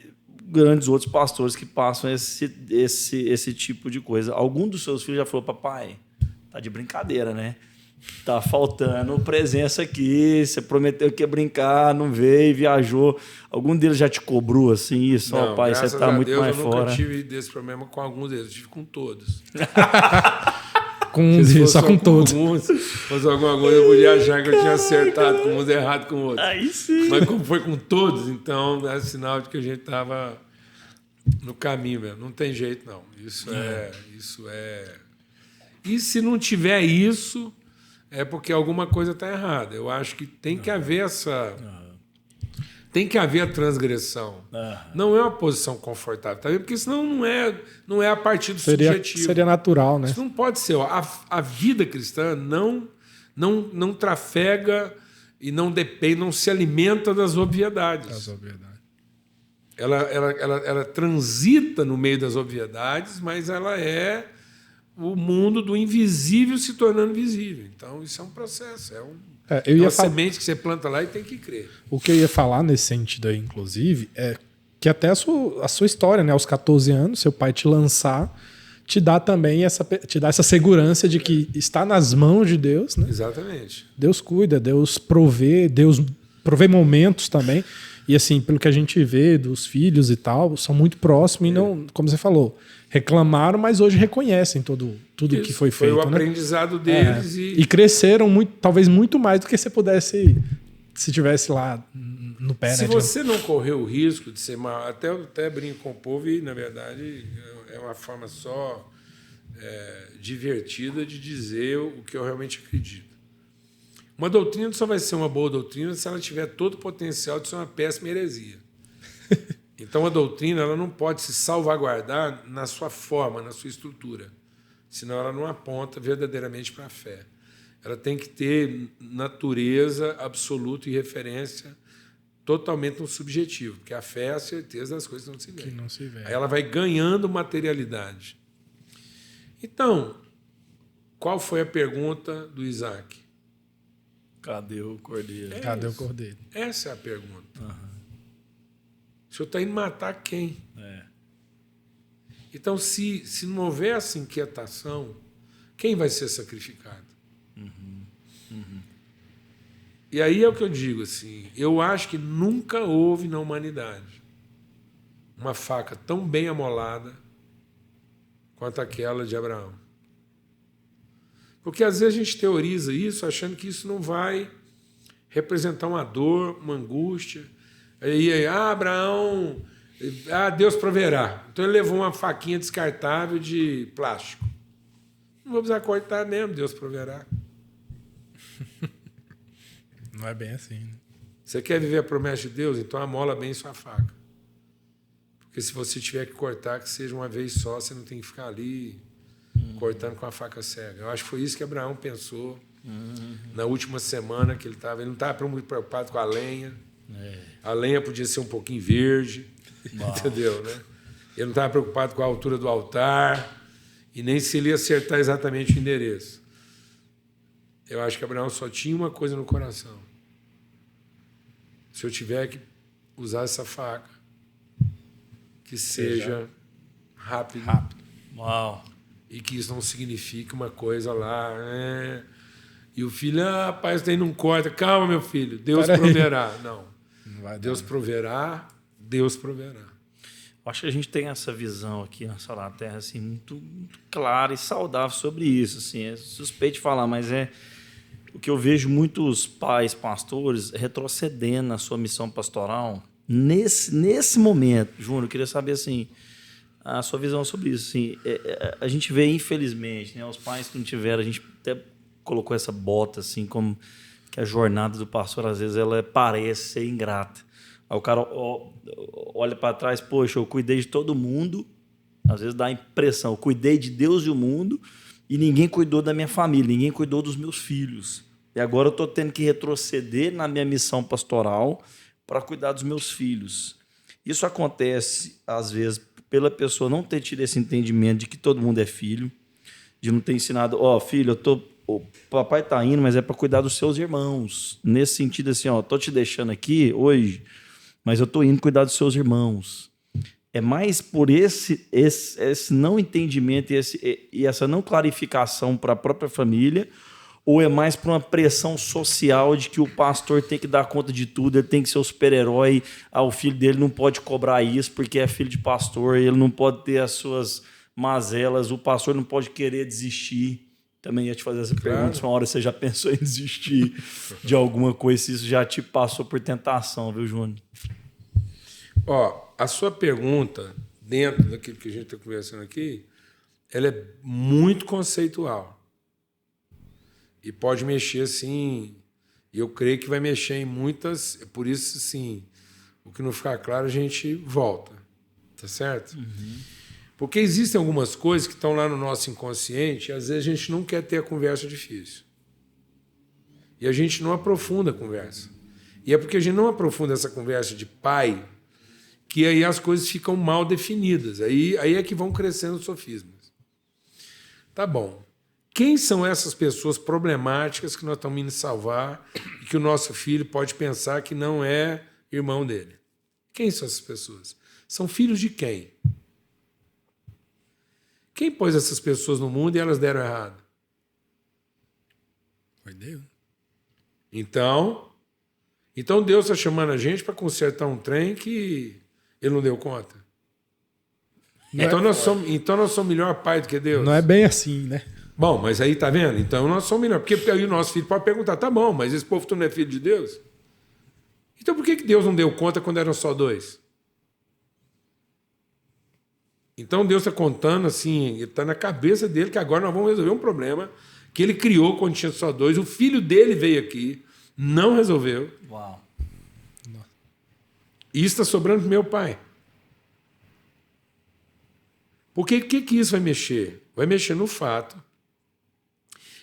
grandes outros pastores que passam esse tipo de coisa. Algum dos seus filhos já falou: papai, tá de brincadeira, né? Tá faltando presença aqui, você prometeu que ia brincar, não veio, viajou. Algum deles já te cobrou assim, isso? Ó, pai, você tá muito mais fora. Eu nunca tive desse problema com alguns deles, eu tive com todos. Só com todos. Se fosse alguma coisa, eu podia achar que eu tinha acertado com uns e errado com outros. Aí sim. Mas como foi com todos, então é sinal de que a gente estava no caminho mesmo. Não tem jeito, não. Isso é. E se não tiver isso, é porque alguma coisa está errada. Eu acho que tem que haver tem que haver a transgressão. Não é uma posição confortável, tá vendo? Porque senão não é a partir do subjetivo. Seria natural, né? Isso não pode ser. A vida cristã não trafega e não depende, não se alimenta das obviedades. Ela transita no meio das obviedades, mas ela é o mundo do invisível se tornando visível. Então, isso é um processo, é uma semente que você planta lá e tem que crer. O que eu ia falar nesse sentido aí, inclusive, é que até a sua história, né, aos 14 anos, seu pai te lançar, te dá também essa segurança de que está nas mãos de Deus, né? Exatamente. Deus cuida, Deus provê momentos também. E assim, pelo que a gente vê dos filhos e tal, são muito próximos e não, como você falou, reclamaram, mas hoje reconhecem tudo que foi feito. Foi o né? aprendizado deles. E cresceram muito, talvez muito mais do que você pudesse, se tivesse lá no pé. Se né, você não correu o risco de ser mal, até brinco com o povo e, na verdade, é uma forma só divertida de dizer o que eu realmente acredito. Uma doutrina só vai ser uma boa doutrina se ela tiver todo o potencial de ser uma péssima heresia. Então, a doutrina ela não pode se salvaguardar na sua forma, na sua estrutura, senão ela não aponta verdadeiramente para a fé. Ela tem que ter natureza absoluta e referência totalmente no subjetivo, porque a fé é a certeza das coisas que não se vê. Que não se vê. Aí ela vai ganhando materialidade. Então, qual foi a pergunta do Isaac? Cadê o cordeiro? Cadê o cordeiro? Essa é a pergunta. O senhor está indo matar quem? Então, se não houver essa inquietação, quem vai ser sacrificado? E aí é o que eu digo, assim, eu acho que nunca houve na humanidade uma faca tão bem amolada quanto aquela de Abraão. Porque às vezes a gente teoriza isso achando que isso não vai representar uma dor, uma angústia. Aí Abraão, Deus proverá. Então ele levou uma faquinha descartável de plástico. Não vou precisar cortar mesmo, Deus proverá. Não é bem assim. Né? Você quer viver a promessa de Deus? Então amola bem sua faca. Porque se você tiver que cortar, que seja uma vez só, você não tem que ficar ali cortando com a faca cega. Eu acho que foi isso que Abraão pensou na última semana que ele estava. Ele não estava muito preocupado com a lenha. A lenha podia ser um pouquinho verde, entendeu? Né? Ele não estava preocupado com a altura do altar e nem se ele ia acertar exatamente o endereço. Eu acho que Abraão só tinha uma coisa no coração. Se eu tiver que usar essa faca, que seja rápido. Uau. E que isso não signifique uma coisa lá. E o filho, rapaz, daí não corta. Calma, meu filho, Deus proverá. Não Deus proverá, Deus proverá. Acho que a gente tem essa visão aqui na Sala da Terra assim, muito clara e saudável sobre isso. Assim, é suspeito de falar, mas é o que eu vejo muitos pais, pastores, retrocedendo na sua missão pastoral. Nesse momento, Júnior, eu queria saber assim, a sua visão sobre isso. Assim, a gente vê, infelizmente, né, os pais que não tiveram, a gente até colocou essa bota, assim, como que a jornada do pastor, às vezes, ela parece ser ingrata. Aí o cara olha para trás, poxa, eu cuidei de todo mundo, às vezes dá a impressão, eu cuidei de Deus e o mundo e ninguém cuidou da minha família, ninguém cuidou dos meus filhos. E agora eu estou tendo que retroceder na minha missão pastoral para cuidar dos meus filhos. Isso acontece, às vezes, pela pessoa não ter tido esse entendimento de que todo mundo é filho, de não ter ensinado, filho, o papai está indo, mas é para cuidar dos seus irmãos. Nesse sentido, assim, estou te deixando aqui hoje, mas eu estou indo cuidar dos seus irmãos. É mais por esse não entendimento e essa não clarificação para a própria família, ou é mais por uma pressão social de que o pastor tem que dar conta de tudo, ele tem que ser o super-herói, o filho dele não pode cobrar isso porque é filho de pastor, ele não pode ter as suas mazelas, o pastor não pode querer desistir. Também ia te fazer essa pergunta, se uma hora você já pensou em desistir de alguma coisa, se isso já te passou por tentação, viu, Júnior? A sua pergunta, dentro daquilo que a gente está conversando aqui, ela é muito conceitual. E pode mexer, assim, e eu creio que vai mexer em muitas, por isso, assim, o que não ficar claro, a gente volta, tá certo? Porque existem algumas coisas que estão lá no nosso inconsciente e às vezes a gente não quer ter a conversa difícil. E a gente não aprofunda a conversa. E é porque a gente não aprofunda essa conversa de pai que aí as coisas ficam mal definidas. Aí é que vão crescendo os sofismas. Tá bom. Quem são essas pessoas problemáticas que nós estamos indo salvar e que o nosso filho pode pensar que não é irmão dele? Quem são essas pessoas? São filhos de quem? Quem pôs essas pessoas no mundo e elas deram errado? Foi Deus. Então, Então Deus está chamando a gente para consertar um trem que ele não deu conta. Então nós somos melhor pai do que Deus. Não é bem assim, né? Bom, mas aí tá vendo? Então nós somos melhor. Porque aí o nosso filho pode perguntar, tá bom, mas esse povo tu não é filho de Deus? Então por que Deus não deu conta quando eram só 2? Então Deus está contando assim, está na cabeça dele que agora nós vamos resolver um problema que ele criou quando tinha só 2. O filho dele veio aqui, não resolveu. Uau. E isso está sobrando para meu pai. Porque o que isso vai mexer? Vai mexer no fato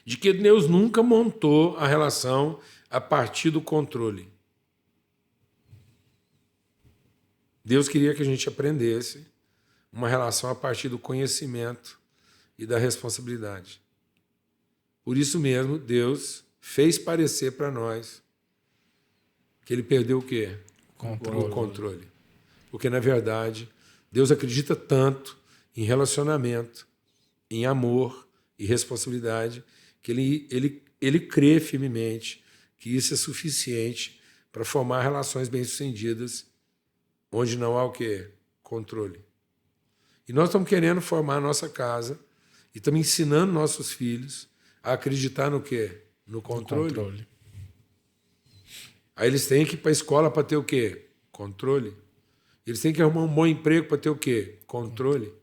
de que Deus nunca montou a relação a partir do controle. Deus queria que a gente aprendesse uma relação a partir do conhecimento e da responsabilidade. Por isso mesmo, Deus fez parecer para nós que ele perdeu o quê? O controle. Porque, na verdade, Deus acredita tanto em relacionamento, em amor e responsabilidade, que ele crê firmemente que isso é suficiente para formar relações bem-sucedidas onde não há o quê? Controle. E nós estamos querendo formar a nossa casa e estamos ensinando nossos filhos a acreditar no quê? No controle. Aí eles têm que ir para a escola para ter o quê? Controle. Eles têm que arrumar um bom emprego para ter o quê? Controle.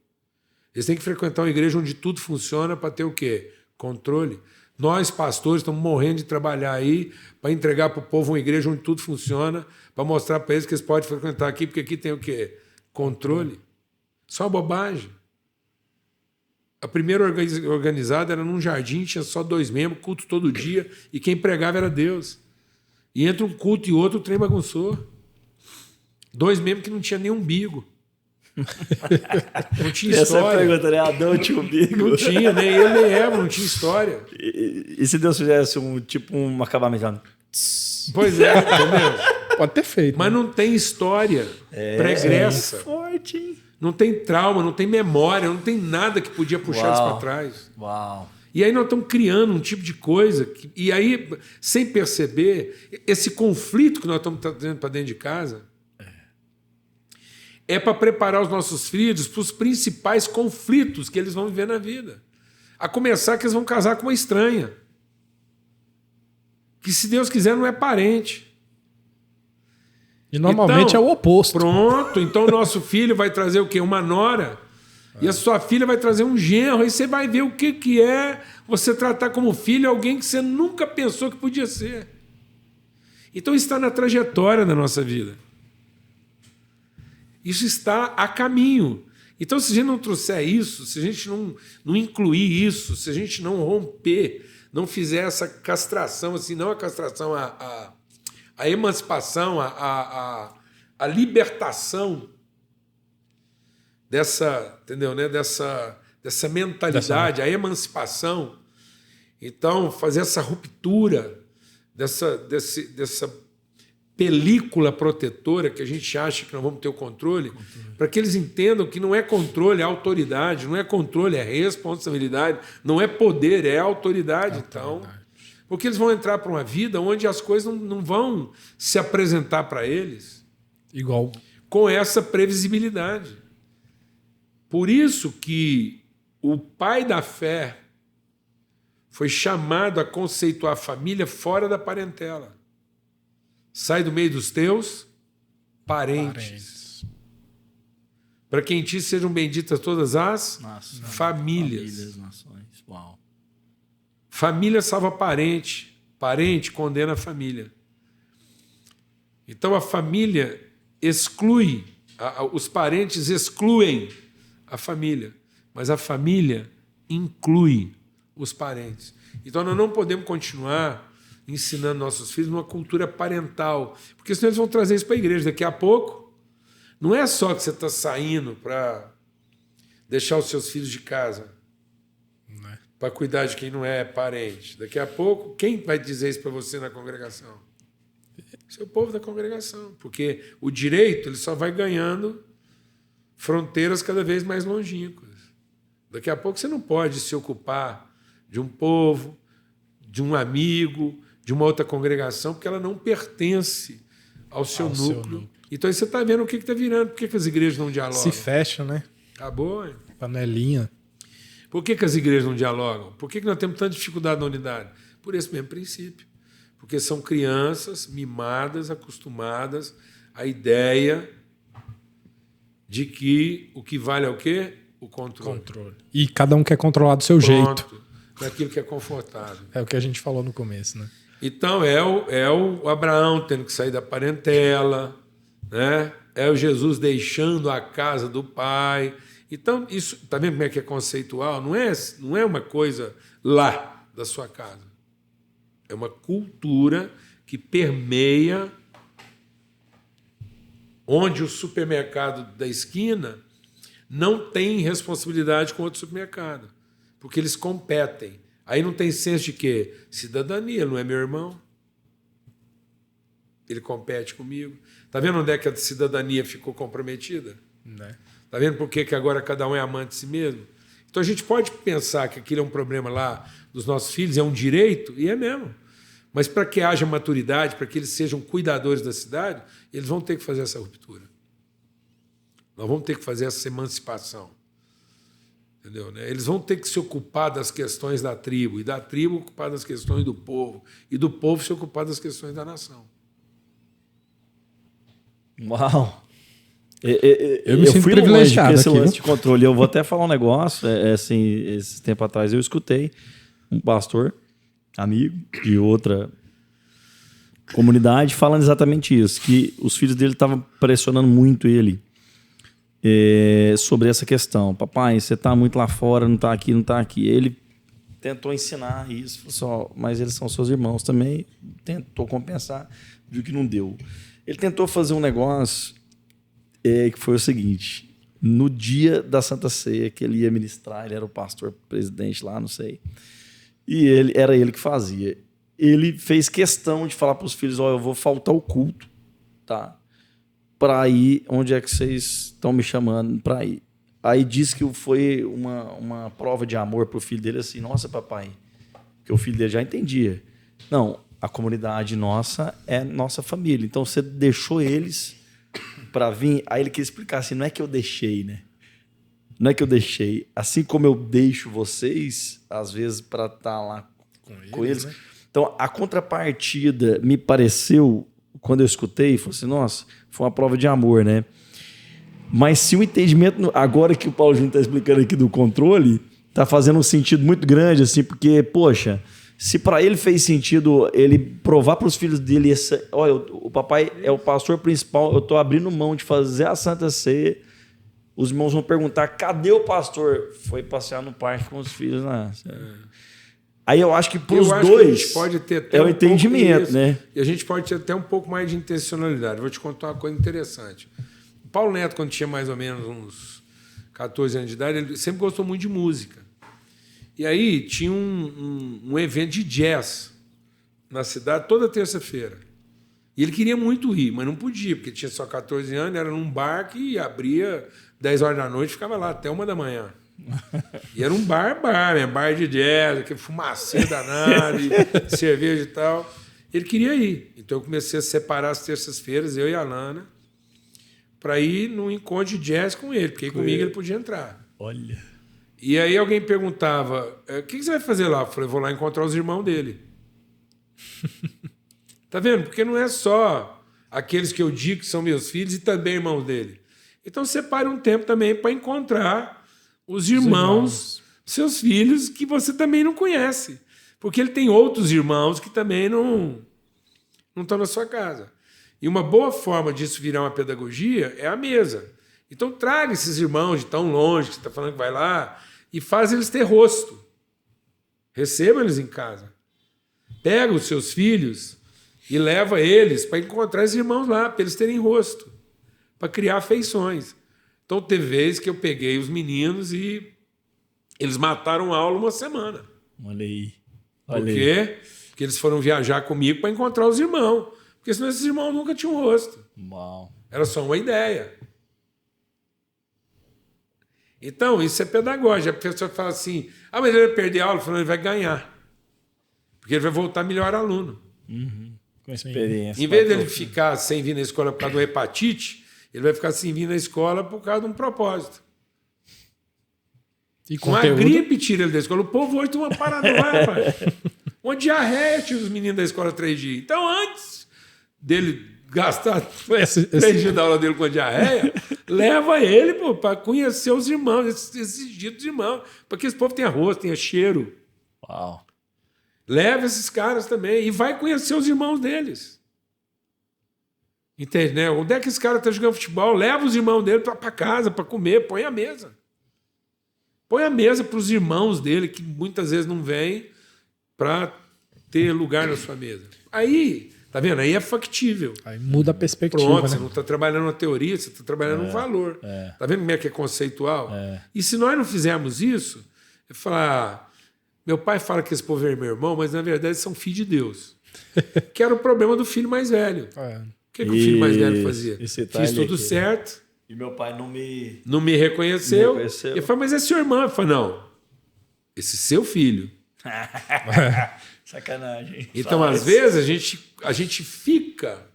Eles têm que frequentar uma igreja onde tudo funciona para ter o quê? Controle. Nós, pastores, estamos morrendo de trabalhar aí para entregar para o povo uma igreja onde tudo funciona, para mostrar para eles que eles podem frequentar aqui, porque aqui tem o quê? Controle. Só bobagem. A primeira organizada era num jardim, tinha só 2 membros, culto todo dia, e quem pregava era Deus. E entre um culto e outro, o trem bagunçou. 2 membros que não tinha nem umbigo. Não tinha Essa história. é a pergunta, né? Adão tinha umbigo. Não tinha, nem ele nem Eva, não tinha história. E se Deus fizesse um acabamento? Pois é, entendeu? Pode ter feito. Mas não tem história pregressa. Forte, hein? Não tem trauma, não tem memória, não tem nada que podia puxar isso para trás. Uau. E aí nós estamos criando um tipo de coisa, e aí, sem perceber, esse conflito que nós estamos trazendo para dentro de casa é para preparar os nossos filhos para os principais conflitos que eles vão viver na vida. A começar que eles vão casar com uma estranha. Que, se Deus quiser, não é parente. E normalmente então, é o oposto. Pronto, então o nosso filho vai trazer o quê? Uma nora. E a sua filha vai trazer um genro. Aí você vai ver o que é você tratar como filho alguém que você nunca pensou que podia ser. Então isso está na trajetória da nossa vida. Isso está a caminho. Então, se a gente não trouxer isso, se a gente não incluir isso, se a gente não romper, não fizer essa castração, assim, não a castração, a emancipação, a libertação dessa, entendeu, né? dessa mentalidade, a emancipação. Então, fazer essa ruptura dessa película protetora que a gente acha que nós vamos ter o controle, para que eles entendam que não é controle, é autoridade, não é controle, é responsabilidade, não é poder, é autoridade. Então, porque eles vão entrar para uma vida onde as coisas não vão se apresentar para eles igual com essa previsibilidade. Por isso que o pai da fé foi chamado a conceituar a família fora da parentela. Sai do meio dos teus parentes. Para que em ti sejam benditas todas as famílias. Nações. Uau. Família salva parente. Parente condena a família. Então a família exclui, os parentes excluem a família, mas a família inclui os parentes. Então nós não podemos continuar ensinando nossos filhos uma cultura parental, porque senão eles vão trazer isso para a igreja. Daqui a pouco, não é só que você está saindo para deixar os seus filhos de casa, para cuidar de quem não é parente. Daqui a pouco, quem vai dizer isso para você na congregação? Seu povo da congregação, porque o direito ele só vai ganhando fronteiras cada vez mais longínquas. Daqui a pouco você não pode se ocupar de um povo, de um amigo, de uma outra congregação porque ela não pertence ao seu núcleo. Então aí você está vendo o que está virando. Por que as igrejas não dialogam? Se fecha, né? Acabou, hein? Panelinha. Por que as igrejas não dialogam? Por que nós temos tanta dificuldade na unidade? Por esse mesmo princípio. Porque são crianças mimadas, acostumadas à ideia de que o que vale é o quê? O controle. E cada um quer controlar do seu jeito. Daquilo que é confortável. É o que a gente falou no começo, né? Então é o Abraão tendo que sair da parentela, né? É o Jesus deixando a casa do pai. Então, isso, tá vendo como é que é conceitual? Não é uma coisa lá da sua casa. É uma cultura que permeia onde o supermercado da esquina não tem responsabilidade com outro supermercado, porque eles competem. Aí não tem senso de quê? Cidadania, ele não é meu irmão. Ele compete comigo. Tá vendo onde é que a cidadania ficou comprometida? Né? Tá vendo por que agora cada um é amante de si mesmo? Então a gente pode pensar que aquilo é um problema lá dos nossos filhos, é um direito, e é mesmo. Mas para que haja maturidade, para que eles sejam cuidadores da cidade, eles vão ter que fazer essa ruptura. Nós vamos ter que fazer essa emancipação. Entendeu, né? Eles vão ter que se ocupar das questões da tribo, e da tribo ocupar das questões do povo, e do povo se ocupar das questões da nação. Uau! Eu me sinto fui privilegiado longe com esse aqui, lance viu? de controle. Eu vou até falar um negócio. Assim, esse tempo atrás eu escutei um pastor, amigo de outra comunidade, falando exatamente isso, que os filhos dele estavam pressionando muito ele sobre essa questão. Papai, você está muito lá fora, não está aqui, não está aqui. Ele tentou ensinar isso, só, mas eles são seus irmãos também. Tentou compensar, viu que não deu. Ele tentou fazer um negócio que foi o seguinte: no dia da Santa Ceia, que ele ia ministrar, ele era o pastor presidente lá, não sei, e era ele que fazia. Ele fez questão de falar para os filhos: eu vou faltar o culto, tá? Para ir onde é que vocês estão me chamando para ir. Aí disse que foi uma prova de amor para o filho dele, assim: nossa, papai, porque o filho dele já entendia. Não, a comunidade nossa é nossa família, então você deixou eles para vir. Aí ele queria explicar assim: não é que eu deixei, né? Não é que eu deixei. Assim como eu deixo vocês, às vezes, para estar lá com eles. Né? Então, a contrapartida me pareceu, quando eu escutei, falei assim: nossa, foi uma prova de amor, né? Mas se o entendimento, agora que o Paulo Júnior está explicando aqui do controle, está fazendo um sentido muito grande, assim, porque, poxa, se para ele fez sentido ele provar para os filhos dele, olha, o papai é o pastor principal, eu estou abrindo mão de fazer a Santa Ceia, os irmãos vão perguntar: cadê o pastor? Foi passear no parque com os filhos lá. Aí eu acho que para os dois pode ter é o entendimento, né? E a gente pode ter até um pouco mais de intencionalidade. Vou te contar uma coisa interessante. O Paulo Neto, quando tinha mais ou menos uns 14 anos de idade, ele sempre gostou muito de música. E aí tinha um evento de jazz na cidade toda terça-feira. E ele queria muito ir, mas não podia, porque tinha só 14 anos, era num bar que abria 10 horas da noite e ficava lá até 1 da manhã. E era um bar de jazz, aquele fumacinho danado, cerveja e tal. Ele queria ir. Então eu comecei a separar as terças-feiras, eu e a Lana, para ir num encontro de jazz com ele, porque aí comigo ele podia entrar. Olha. E aí alguém perguntava: o que você vai fazer lá? Eu falei: vou lá encontrar os irmãos dele. Tá vendo? Porque não é só aqueles que eu digo que são meus filhos e também irmãos dele. Então separe um tempo também para encontrar os irmãos, seus filhos, que você também não conhece. Porque ele tem outros irmãos que também não estão na sua casa. E uma boa forma disso virar uma pedagogia é a mesa. Então traga esses irmãos de tão longe, que você está falando que vai lá, e faz eles ter rosto. Receba eles em casa. Pega os seus filhos e leva eles para encontrar esses irmãos lá, para eles terem rosto, para criar afeições. Então teve vezes que eu peguei os meninos e eles mataram a aula 1 semana. Olha aí. Por quê? Porque eles foram viajar comigo para encontrar os irmãos. Porque senão esses irmãos nunca tinham rosto. Uau. Era só uma ideia. Então, isso é pedagógico. A pessoa fala assim: mas ele vai perder a aula. Eu falo: ele vai ganhar. Porque ele vai voltar melhor aluno. Com experiência. Em vez dele ficar sem vir na escola por causa do hepatite, ele vai ficar sem vir na escola por causa de um propósito. E Com a conteúdo? gripe, tira ele da escola. O povo hoje tem uma paranoia, rapaz. Uma diarreia tira os meninos da escola 3 dias. Então, antes dele gastar 3 dias da aula dele com a diarreia, leva ele para conhecer os irmãos, esses ditos irmãos. Para que esse povo tenha rosto, tenha cheiro. Uau. Leva esses caras também e vai conhecer os irmãos deles. Entende, né? Onde é que esse cara está jogando futebol? Leva os irmãos dele para casa, para comer, põe a mesa. Põe a mesa para os irmãos dele, que muitas vezes não vêm para ter lugar na sua mesa. Aí, tá vendo? Aí é factível. Aí muda a perspectiva, Pronto, né? você não está trabalhando na teoria, você está trabalhando no valor. Tá vendo como é que é conceitual? E se nós não fizermos isso, eu falar, meu pai fala que esse povo é meu irmão, mas na verdade eles são filhos de Deus. Que era o problema do filho mais velho. O que o filho mais velho fazia? Fiz tudo certo. E meu pai não me reconheceu. reconheceu. Ele falou, mas é seu irmão. Eu falei, não, esse seu filho. Sacanagem. Então, às vezes, a gente fica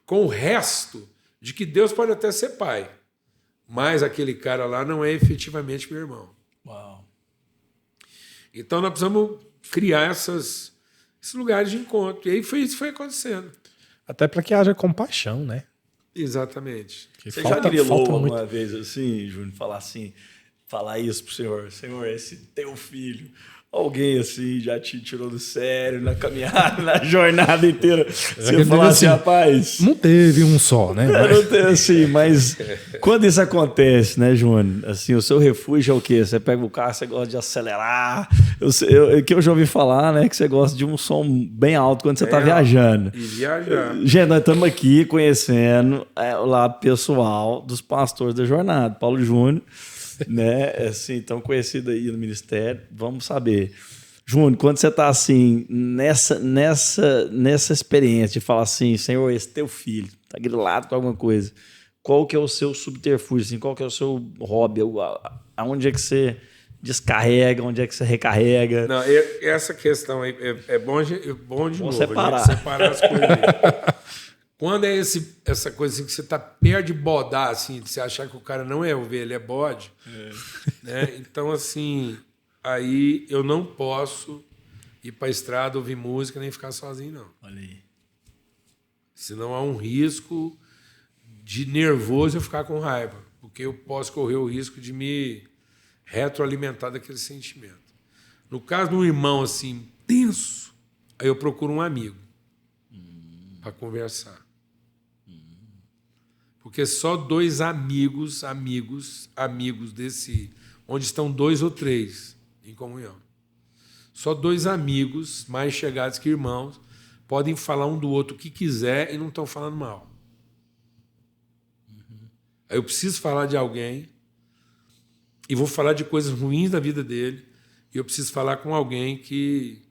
com o resto de que Deus pode até ser pai, mas aquele cara lá não é efetivamente meu irmão. Uau. Então, nós precisamos criar esses lugares de encontro. E aí isso foi acontecendo. Até para que haja compaixão, né? Exatamente. Que Você falta- já grilou falta alguma muito. vez assim, Júnior, falar isso pro Senhor? Senhor, esse teu filho. Alguém assim já te tirou do sério na caminhada, na jornada inteira. Você falar assim, rapaz. Não teve um só, né? Não tem assim, mas quando isso acontece, né, Júnior? Assim, o seu refúgio é o quê? Você pega o carro, você gosta de acelerar. Que eu já ouvi falar, né, que você gosta de um som bem alto quando você está viajando. E viajar. Gente, nós estamos aqui conhecendo o lado pessoal dos pastores da jornada, Paulo Júnior, né? Assim, tão conhecido aí no ministério. Vamos saber. Júnior, quando você está assim, nessa experiência de falar assim, Senhor, esse teu filho está grilado com alguma coisa, qual que é o seu subterfúgio? Assim, qual que é o seu hobby? Aonde é que você descarrega? Onde é que você recarrega? Não, essa questão aí é bom de novo, separar. a gente separar as coisas aí. Quando é essa coisa assim que você está perto de bodar, assim, de você achar que o cara não é ovelha, é bode, né? Então, assim, aí eu não posso ir para a estrada, ouvir música, nem ficar sozinho, não. Olha aí. Senão há um risco de nervoso eu ficar com raiva, porque eu posso correr o risco de me retroalimentar daquele sentimento. No caso de um irmão assim, tenso, aí eu procuro um amigo para conversar. Porque só 2 amigos desse, onde estão 2 ou 3 em comunhão. Só 2 amigos mais chegados que irmãos podem falar um do outro o que quiser e não estão falando mal. Aí eu preciso falar de alguém e vou falar de coisas ruins da vida dele e eu preciso falar com alguém que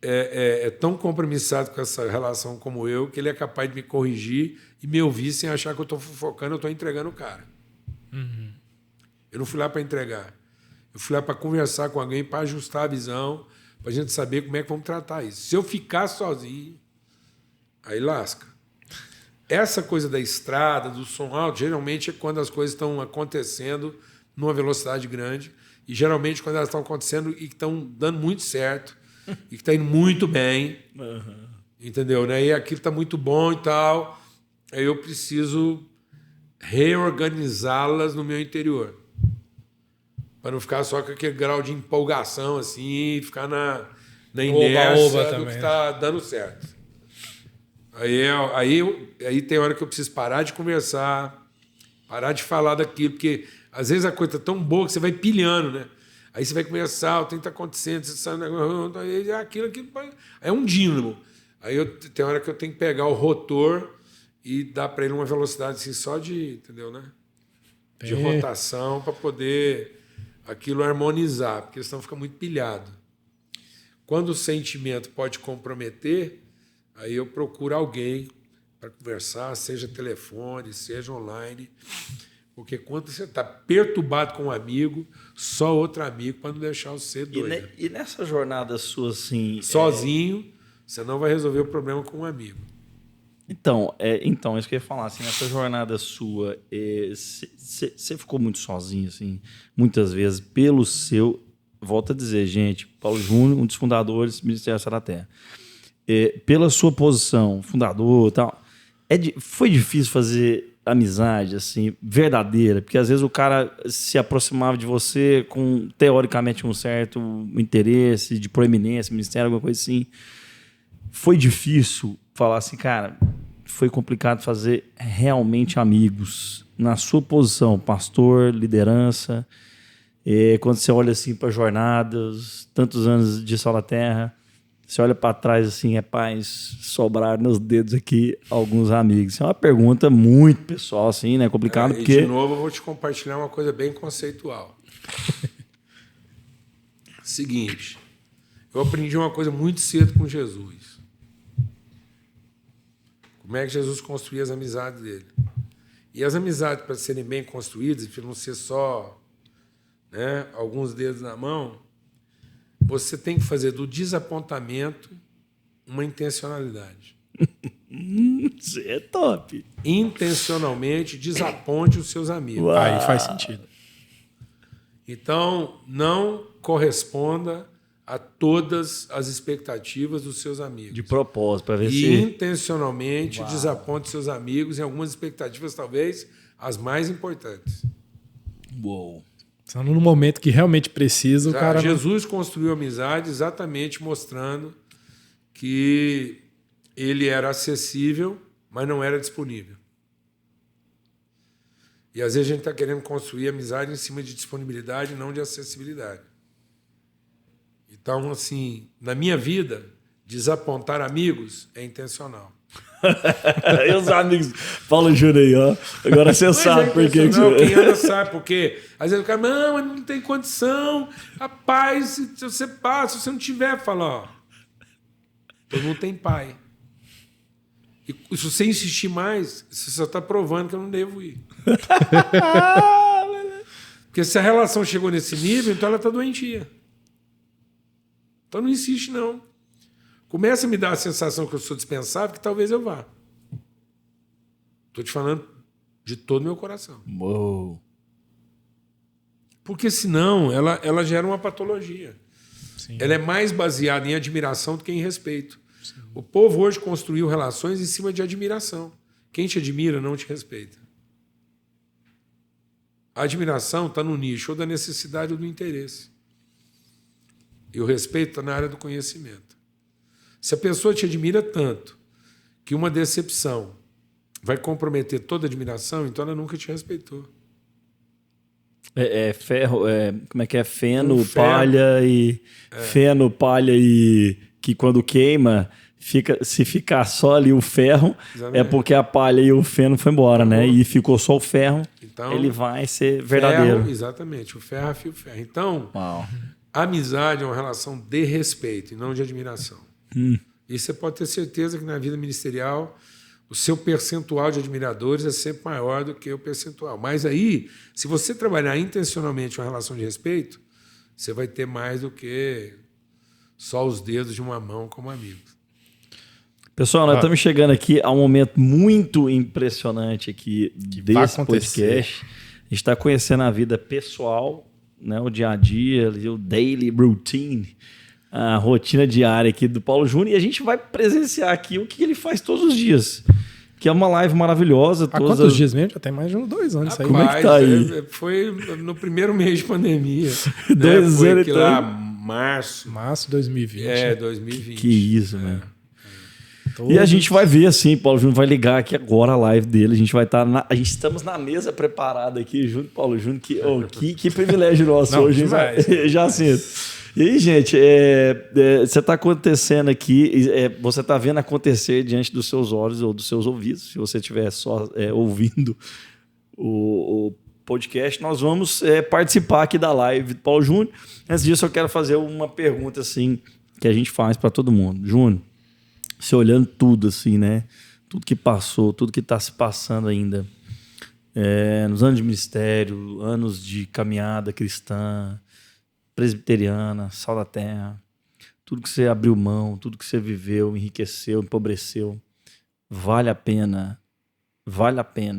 é tão compromissado com essa relação como eu, que ele é capaz de me corrigir e me ouvir sem achar que eu estou fofocando, eu estou entregando o cara. Eu não fui lá para entregar. Eu fui lá para conversar com alguém, para ajustar a visão, para a gente saber como é que vamos tratar isso. Se eu ficar sozinho, aí lasca. Essa coisa da estrada, do som alto, geralmente é quando as coisas estão acontecendo numa velocidade grande e geralmente quando elas estão acontecendo e estão dando muito certo e que está indo muito bem, entendeu? Né? E aquilo está muito bom e tal, aí eu preciso reorganizá-las no meu interior, para não ficar só com aquele grau de empolgação assim, ficar na inércia do que está dando certo. Aí tem hora que eu preciso parar de conversar, parar de falar daquilo, porque às vezes a coisa está tão boa que você vai pilhando, né? Aí você vai começar, o que está acontecendo, você sabe, aí aquilo é um dínamo. Aí tem hora que eu tenho que pegar o rotor e dar para ele uma velocidade assim, só de, entendeu, né? De rotação para poder aquilo harmonizar, porque senão fica muito pilhado. Quando o sentimento pode comprometer, aí eu procuro alguém para conversar, seja telefone, seja online. Porque quando você está perturbado com um amigo, só outro amigo para não deixar você doido. E nessa jornada sua, assim... Sozinho, Você não vai resolver o problema com um amigo. Então, isso que eu ia falar, assim, nessa jornada sua, você ficou muito sozinho, assim, muitas vezes, pelo seu... Volto a dizer, gente, Paulo Júnior, um dos fundadores do Ministério Sal da Terra. Pela sua posição, fundador e tal, foi difícil fazer amizade, assim, verdadeira, porque às vezes o cara se aproximava de você com, teoricamente, um certo interesse de proeminência, ministério, alguma coisa assim. Foi difícil falar assim, cara, foi complicado fazer realmente amigos na sua posição, pastor, liderança, quando você olha assim para jornadas, tantos anos de Sal da Terra, você olha para trás assim, rapaz, sobraram nos dedos aqui alguns amigos. Isso é uma pergunta muito pessoal, assim, né? Complicado, porque... E de novo eu vou te compartilhar uma coisa bem conceitual. Seguinte, eu aprendi uma coisa muito cedo com Jesus. Como é que Jesus construía as amizades dele. E as amizades, para serem bem construídas, para não ser só, né, alguns dedos na mão, você tem que fazer do desapontamento uma intencionalidade. Isso é top. Intencionalmente desaponte os seus amigos. Uau. Aí faz sentido. Então, não corresponda a todas as expectativas dos seus amigos. De propósito, para ver E se... intencionalmente desaponte seus amigos em algumas expectativas, talvez as mais importantes. Uou. Só no momento que realmente precisa, o cara... Jesus construiu amizade exatamente mostrando que ele era acessível, mas não era disponível. E às vezes a gente está querendo construir amizade em cima de disponibilidade, não de acessibilidade. Então, assim, na minha vida, desapontar amigos é intencional. E os amigos, Paulo Júnior aí, ó. Agora você sabe por que não, quem anda sabe, porque às vezes o cara, não, mas não tem condição. Rapaz, se você passa, se você não tiver, fala, ó. Todo mundo tem pai. E se você insistir mais, você só está provando que eu não devo ir. Porque se a relação chegou nesse nível, então ela está doentia. Então não insiste, não. Começa a me dar a sensação que eu sou dispensável, que talvez eu vá. Estou te falando de todo o meu coração. Uou. Porque senão ela gera uma patologia. Sim. Ela é mais baseada em admiração do que em respeito. Sim. O povo hoje construiu relações em cima de admiração. Quem te admira não te respeita. A admiração está no nicho ou da necessidade ou do interesse. E o respeito está na área do conhecimento. Se a pessoa te admira tanto que uma decepção vai comprometer toda a admiração, então ela nunca te respeitou. Ferro, como é que é? Feno, palha e... Feno, palha e... Que quando queima, se ficar só ali o ferro, exatamente, é porque a palha e o feno foi embora, né? E ficou só o ferro, então, ele vai ser verdadeiro. Ferro, exatamente, o ferro afia o ferro. Então, a amizade é uma relação de respeito e não de admiração. E você pode ter certeza que na vida ministerial o seu percentual de admiradores é sempre maior do que o percentual. Mas aí, se você trabalhar intencionalmente uma relação de respeito, você vai ter mais do que só os dedos de uma mão como amigos. Pessoal, nós estamos chegando aqui a um momento muito impressionante aqui desse podcast. A gente está conhecendo a vida pessoal, né, o dia a dia, o daily routine, a rotina diária aqui do Paulo Júnior, e a gente vai presenciar aqui o que ele faz todos os dias, que é uma live maravilhosa. Há quantos dias mesmo? Já tem mais de uns 2 anos. Rapaz, aí. Como é que tá aí? Foi no primeiro mês de pandemia. 2 anos, foi lá, março. Março de 2020. 2020. Que isso, mano. E a gente vai ver assim, Paulo Júnior vai ligar aqui agora a live dele. A gente vai estar a gente estamos na mesa preparada aqui, junto Paulo Júnior. Que privilégio nosso hoje, já sinto. E aí, gente, você está acontecendo aqui, você está vendo acontecer diante dos seus olhos ou dos seus ouvidos, se você estiver só ouvindo o podcast, nós vamos participar aqui da live do Paulo Júnior. Antes disso, eu quero fazer uma pergunta assim, que a gente faz para todo mundo. Júnior, você olhando tudo assim, né? Tudo que passou, tudo que está se passando ainda, nos anos de ministério, anos de caminhada cristã, presbiteriana, Sal da Terra, tudo que você abriu mão, tudo que você viveu, enriqueceu, empobreceu, vale a pena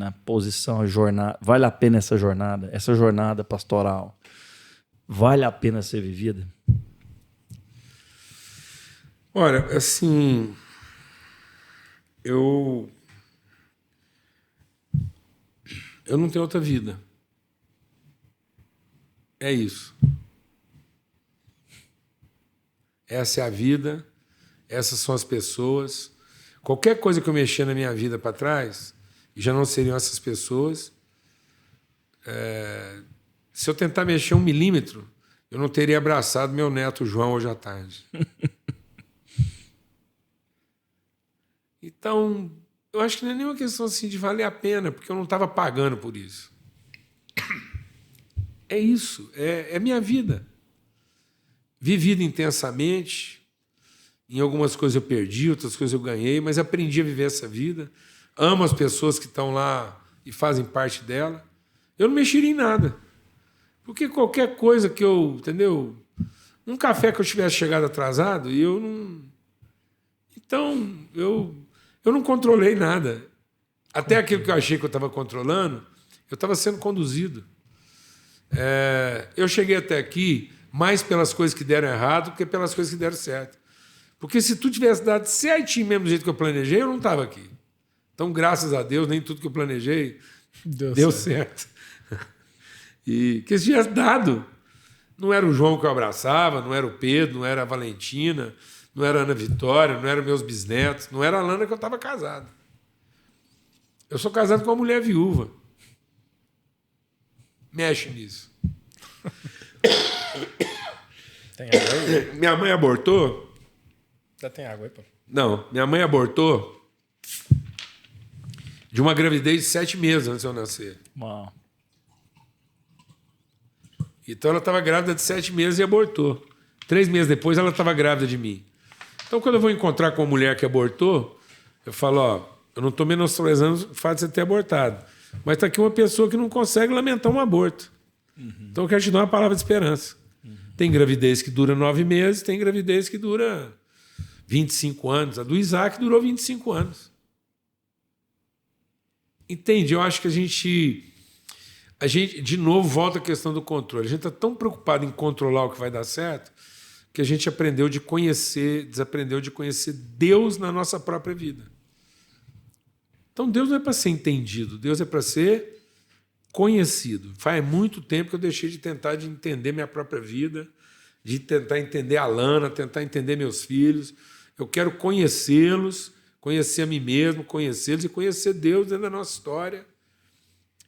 a posição, a jornada, vale a pena essa jornada pastoral, vale a pena ser vivida? Olha, assim, eu não tenho outra vida. É isso. Essa é a vida, essas são as pessoas. Qualquer coisa que eu mexer na minha vida para trás, já não seriam essas pessoas. Se eu tentar mexer 1 milímetro, eu não teria abraçado meu neto João hoje à tarde. Então, eu acho que não é nenhuma questão assim de valer a pena, porque eu não estava pagando por isso. É isso, é minha vida. Vivida intensamente, em algumas coisas eu perdi, outras coisas eu ganhei, mas aprendi a viver essa vida. Amo as pessoas que estão lá e fazem parte dela. Eu não mexeria em nada. Porque qualquer coisa que eu, entendeu? Um café que eu tivesse chegado atrasado, e eu não... Então, eu não controlei nada. Até aquilo que eu achei que eu estava controlando, eu estava sendo conduzido. Eu cheguei até aqui mais pelas coisas que deram errado do que pelas coisas que deram certo. Porque se tu tivesse dado certinho mesmo do jeito que eu planejei, eu não estava aqui. Então, graças a Deus, nem tudo que eu planejei deu certo. E que se tivesse dado, não era o João que eu abraçava, não era o Pedro, não era a Valentina, não era a Ana Vitória, não eram meus bisnetos, não era a Lana que eu estava casado. Eu sou casado com uma mulher viúva. Mexe nisso. Tem água aí? Minha mãe abortou. Já tem água aí, pô? Não, minha mãe abortou de uma gravidez de 7 meses antes de eu nascer. Uau. Então ela estava grávida de 7 meses e abortou. 3 meses depois ela estava grávida de mim. Então quando eu vou encontrar com uma mulher que abortou, eu falo, ó, eu não estou menosprezando o fato de você ter abortado, mas está aqui uma pessoa que não consegue lamentar um aborto. Então eu quero te dar uma palavra de esperança. Tem gravidez que dura 9 meses, tem gravidez que dura 25 anos. A do Isaac durou 25 anos. Entende? Eu acho que a gente, de novo, volta à questão do controle. A gente está tão preocupado em controlar o que vai dar certo que a gente desaprendeu de conhecer Deus na nossa própria vida. Então Deus não é para ser entendido, Deus é para ser conhecido. Faz muito tempo que eu deixei de tentar entender minha própria vida, de tentar entender a Lana, tentar entender meus filhos. Eu quero conhecê-los, conhecer a mim mesmo, conhecê-los e conhecer Deus dentro da nossa história.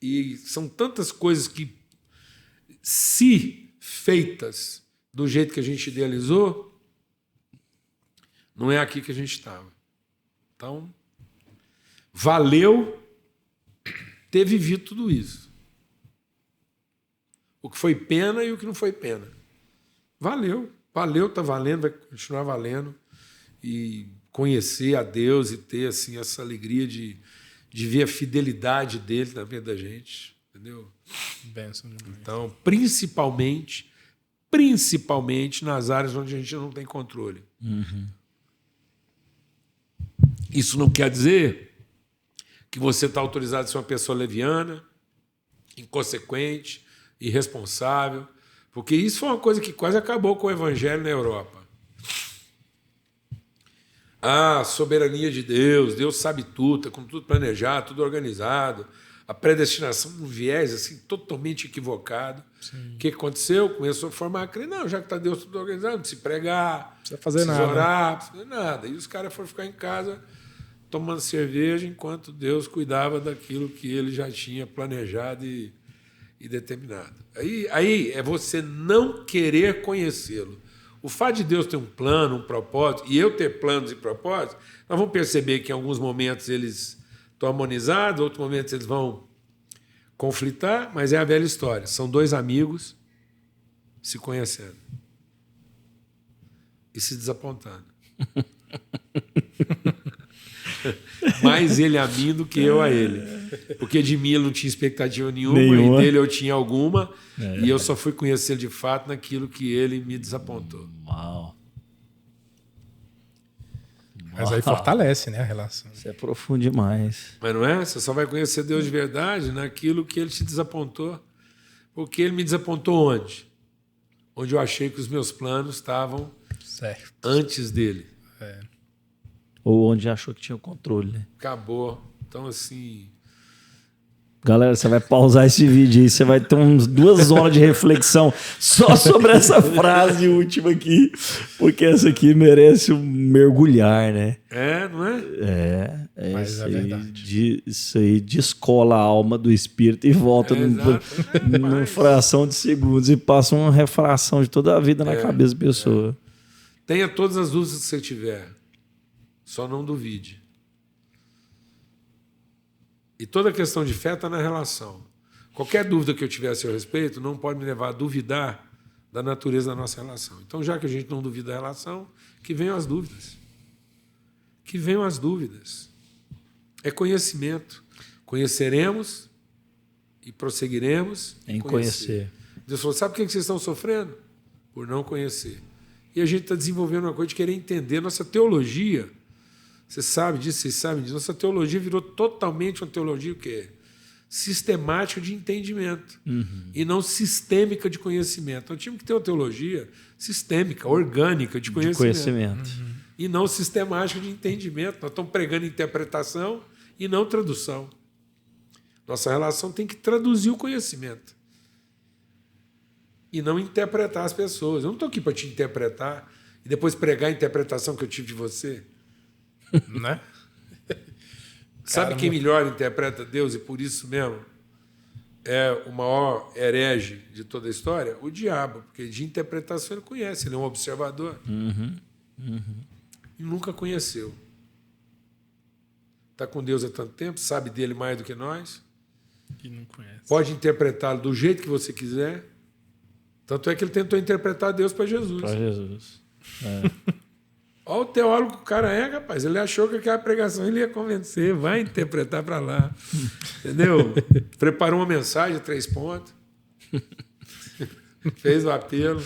E são tantas coisas que, se feitas do jeito que a gente idealizou, não é aqui que a gente estava. Então, valeu ter vivido tudo isso. O que foi pena e o que não foi pena. Valeu, está valendo, vai continuar valendo. E conhecer a Deus e ter assim, essa alegria de ver a fidelidade dele na vida da gente. Entendeu? Benção demais. Então, principalmente nas áreas onde a gente não tem controle. Isso não quer dizer que você está autorizado a ser uma pessoa leviana, inconsequente, irresponsável, porque isso foi uma coisa que quase acabou com o evangelho na Europa. A soberania de Deus, Deus sabe tudo, está com tudo planejado, tudo organizado, a predestinação um viés assim, totalmente equivocado. Sim. O que aconteceu? Começou a formar a crer, não, já que está Deus tudo organizado, não precisa pregar, não precisa fazer nada, orar, não precisa fazer nada. E os caras foram ficar em casa tomando cerveja enquanto Deus cuidava daquilo que ele já tinha planejado e determinado. Aí é você não querer conhecê-lo. O fato de Deus ter um plano, um propósito, e eu ter planos e propósitos, nós vamos perceber que em alguns momentos eles estão harmonizados, em outros momentos eles vão conflitar, mas é a velha história. São 2 amigos se conhecendo e se desapontando. Mais ele a mim do que eu a ele. Porque de mim ele não tinha expectativa nenhuma. E dele eu tinha alguma, e eu só fui conhecer de fato naquilo que ele me desapontou. Uau. Mas aí fortalece, né, a relação. Isso é profundo demais. Mas não é? Você só vai conhecer Deus de verdade naquilo que Ele te desapontou. Porque Ele me desapontou onde? Onde eu achei que os meus planos estavam Certo. antes dele. Ou onde achou que tinha o controle, né? Acabou. Então, assim... Galera, você vai pausar esse vídeo aí, você vai ter umas 2 horas de reflexão só sobre essa frase última aqui, porque essa aqui merece um mergulhar, né? Não é? Mas isso é aí, verdade. isso aí descola a alma do espírito e volta numa fração de segundos e passa uma refração de toda a vida na cabeça da pessoa. Tenha todas as dúvidas que você tiver. Só não duvide. E toda questão de fé está na relação. Qualquer dúvida que eu tiver a seu respeito não pode me levar a duvidar da natureza da nossa relação. Então, já que a gente não duvida da relação, que venham as dúvidas. Que venham as dúvidas. É conhecimento. Conheceremos e prosseguiremos em conhecer. Deus falou, sabe por que vocês estão sofrendo? Por não conhecer. E a gente está desenvolvendo uma coisa de querer entender. Nossa teologia, você sabe disso, vocês sabem disso, nossa teologia virou totalmente uma teologia o quê? Sistemática de entendimento e não sistêmica de conhecimento. Então, tínhamos que ter uma teologia sistêmica, orgânica de conhecimento. E não sistemática de entendimento. Nós estamos pregando interpretação e não tradução. Nossa relação tem que traduzir o conhecimento e não interpretar as pessoas. Eu não estou aqui para te interpretar e depois pregar a interpretação que eu tive de você. Né? Sabe quem melhor interpreta Deus e por isso mesmo é o maior herege de toda a história? O diabo, porque de interpretação ele conhece, ele é um observador. E nunca conheceu. Está com Deus há tanto tempo, sabe dele mais do que nós. E não conhece. Pode interpretá-lo do jeito que você quiser. Tanto é que ele tentou interpretar Deus para Jesus. Para Jesus. Olha o teólogo que o cara é, rapaz. Ele achou que aquela pregação ele ia convencer. Vai interpretar para lá. Entendeu? Preparou uma mensagem, 3 pontos. Fez o apelo.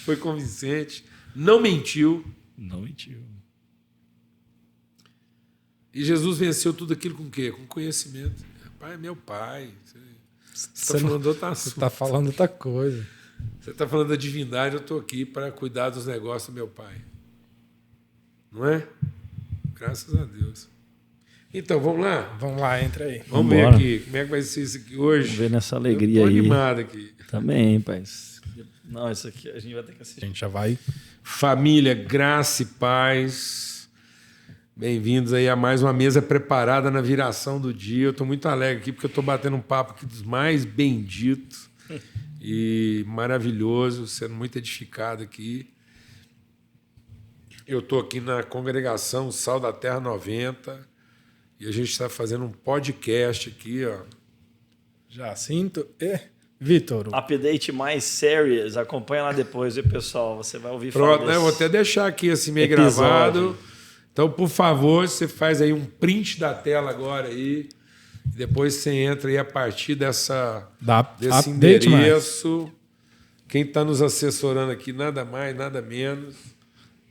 Foi convincente. Não mentiu. Não mentiu. E Jesus venceu tudo aquilo com o quê? Com conhecimento. Pai é meu pai. Você está falando outra assunto. Você está falando outra coisa. Você está falando da divindade, eu estou aqui para cuidar dos negócios do meu pai. Não é? Graças a Deus. Então, vamos lá? Vamos lá, entra aí. Vamos ver aqui como é que vai ser isso aqui hoje. Vamos ver nessa alegria eu aí. Estou animado aqui. Também, pai. Não, isso aqui a gente vai ter que assistir. A gente já vai. Família, graça e paz. Bem-vindos aí a mais uma mesa preparada na viração do dia. Eu estou muito alegre aqui porque eu estou batendo um papo aqui dos mais benditos e maravilhoso, sendo muito edificado aqui. Eu estou aqui na congregação Sal da Terra 90 e a gente está fazendo um podcast aqui, ó. Jacinto e Vitor. Update mais serious. Acompanha lá depois, viu, pessoal? Você vai ouvir falar Pronto, né? Vou até deixar aqui assim meio episódio. gravado. Então, por favor, você faz aí um print da tela agora aí. E depois você entra aí a partir desse update endereço. Mais. Quem está nos assessorando aqui, nada mais, nada menos.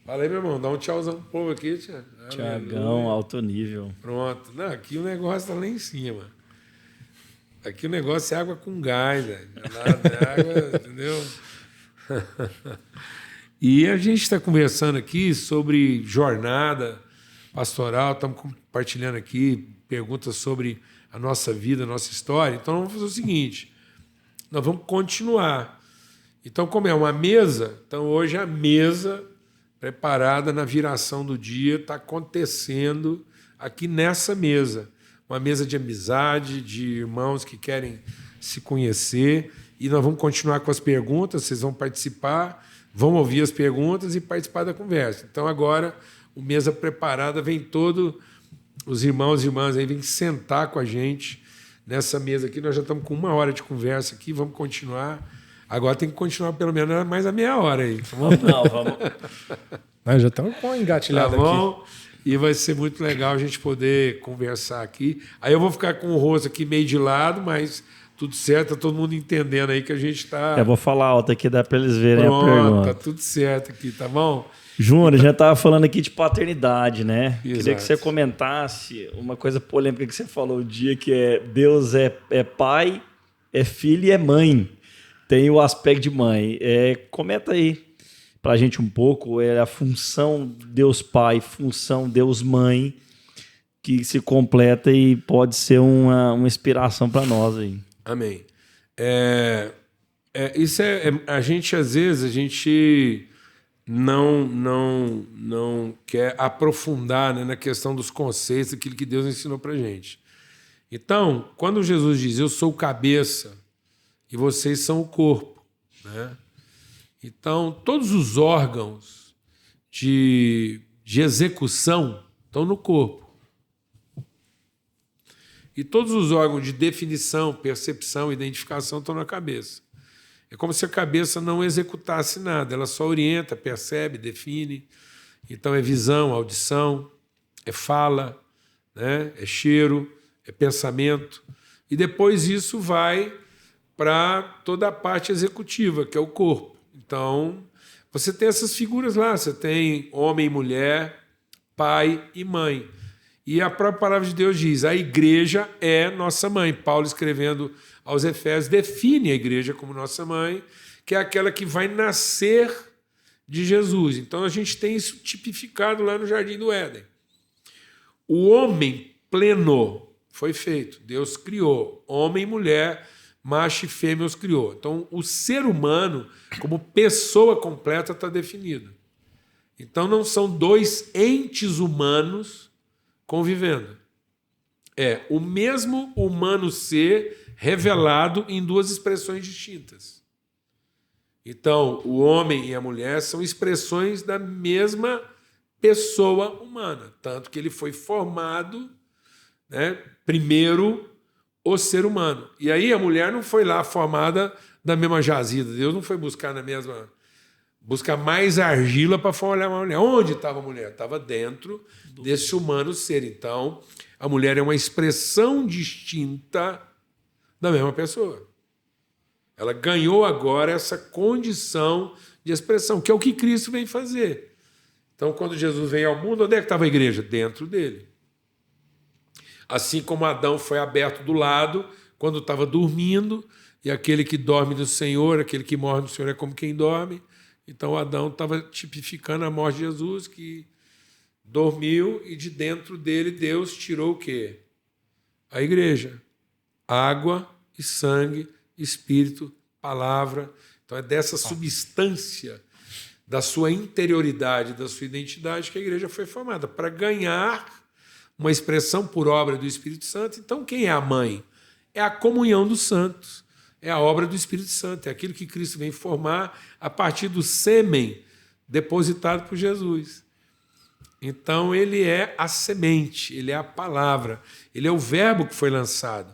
Fala aí, meu irmão, dá um tchauzão pro povo aqui, Tiago. Tiagão, alto nível. Pronto. Não, aqui o negócio está lá em cima. Aqui o negócio é água com gás, velho. Água, entendeu? E a gente está conversando aqui sobre jornada pastoral, estamos compartilhando aqui perguntas sobre a nossa vida, a nossa história. Então, vamos fazer o seguinte, nós vamos continuar. Então, como é uma mesa, então hoje a mesa preparada na viração do dia está acontecendo aqui nessa mesa. Uma mesa de amizade, de irmãos que querem se conhecer. E nós vamos continuar com as perguntas, vocês vão participar, vão ouvir as perguntas e participar da conversa. Então, agora, o Mesa Preparada vem todo... Os irmãos e irmãs aí vêm sentar com a gente nessa mesa aqui. Nós já estamos com 1 hora de conversa aqui, vamos continuar. Agora tem que continuar pelo menos mais a meia hora aí. Vamos. Nós já estamos com engatilhado aqui. E vai ser muito legal a gente poder conversar aqui. Aí eu vou ficar com o rosto aqui meio de lado, mas tudo certo, tá todo mundo entendendo aí que a gente está... Eu vou falar alto aqui, dá para eles verem a pergunta. Tá tudo certo aqui, tá bom? Júnior, já estava falando aqui de paternidade, né? Exato. Queria que você comentasse uma coisa polêmica que você falou o dia, que é Deus é pai, é filho e é mãe. Tem o aspecto de mãe. Comenta aí pra gente um pouco a função Deus Pai, função Deus Mãe, que se completa e pode ser uma inspiração para nós aí. Amém. Isso a gente, às vezes, a gente não quer aprofundar, né, na questão dos conceitos, aquilo que Deus ensinou pra gente. Então, quando Jesus diz, eu sou o cabeça e vocês são o corpo, né? Então, todos os órgãos de execução estão no corpo. E todos os órgãos de definição, percepção, identificação estão na cabeça. É como se a cabeça não executasse nada, ela só orienta, percebe, define. Então é visão, audição, é fala, né? É cheiro, é pensamento. E depois isso vai para toda a parte executiva, que é o corpo. Então, você tem essas figuras lá, você tem homem e mulher, pai e mãe. E a própria palavra de Deus diz, a igreja é nossa mãe. Paulo, escrevendo aos Efésios, define a igreja como nossa mãe, que é aquela que vai nascer de Jesus. Então, a gente tem isso tipificado lá no Jardim do Éden. O homem pleno foi feito. Deus criou. Homem e mulher, macho e fêmea os criou. Então, o ser humano, como pessoa completa, está definido. Então, não são dois entes humanos convivendo. É o mesmo humano ser revelado em duas expressões distintas. Então, o homem e a mulher são expressões da mesma pessoa humana, tanto que ele foi formado, né, primeiro o ser humano. E aí a mulher não foi lá formada da mesma jazida. Deus não foi buscar buscar mais argila para formar uma mulher. Onde estava a mulher? Estava dentro desse humano ser. Então, a mulher é uma expressão distinta da mesma pessoa. Ela ganhou agora essa condição de expressão, que é o que Cristo vem fazer. Então, quando Jesus veio ao mundo, onde é que estava a igreja? Dentro dele. Assim como Adão foi aberto do lado, quando estava dormindo, e aquele que dorme no Senhor, aquele que morre no Senhor é como quem dorme. Então, Adão estava tipificando a morte de Jesus, que dormiu, e de dentro dele Deus tirou o quê? A igreja. Água e sangue, espírito, palavra. Então, é dessa substância da sua interioridade, da sua identidade, que a igreja foi formada, para ganhar uma expressão por obra do Espírito Santo. Então, quem é a mãe? É a comunhão dos santos. É a obra do Espírito Santo, é aquilo que Cristo vem formar a partir do sêmen depositado por Jesus. Então, ele é a semente, ele é a palavra, ele é o verbo que foi lançado.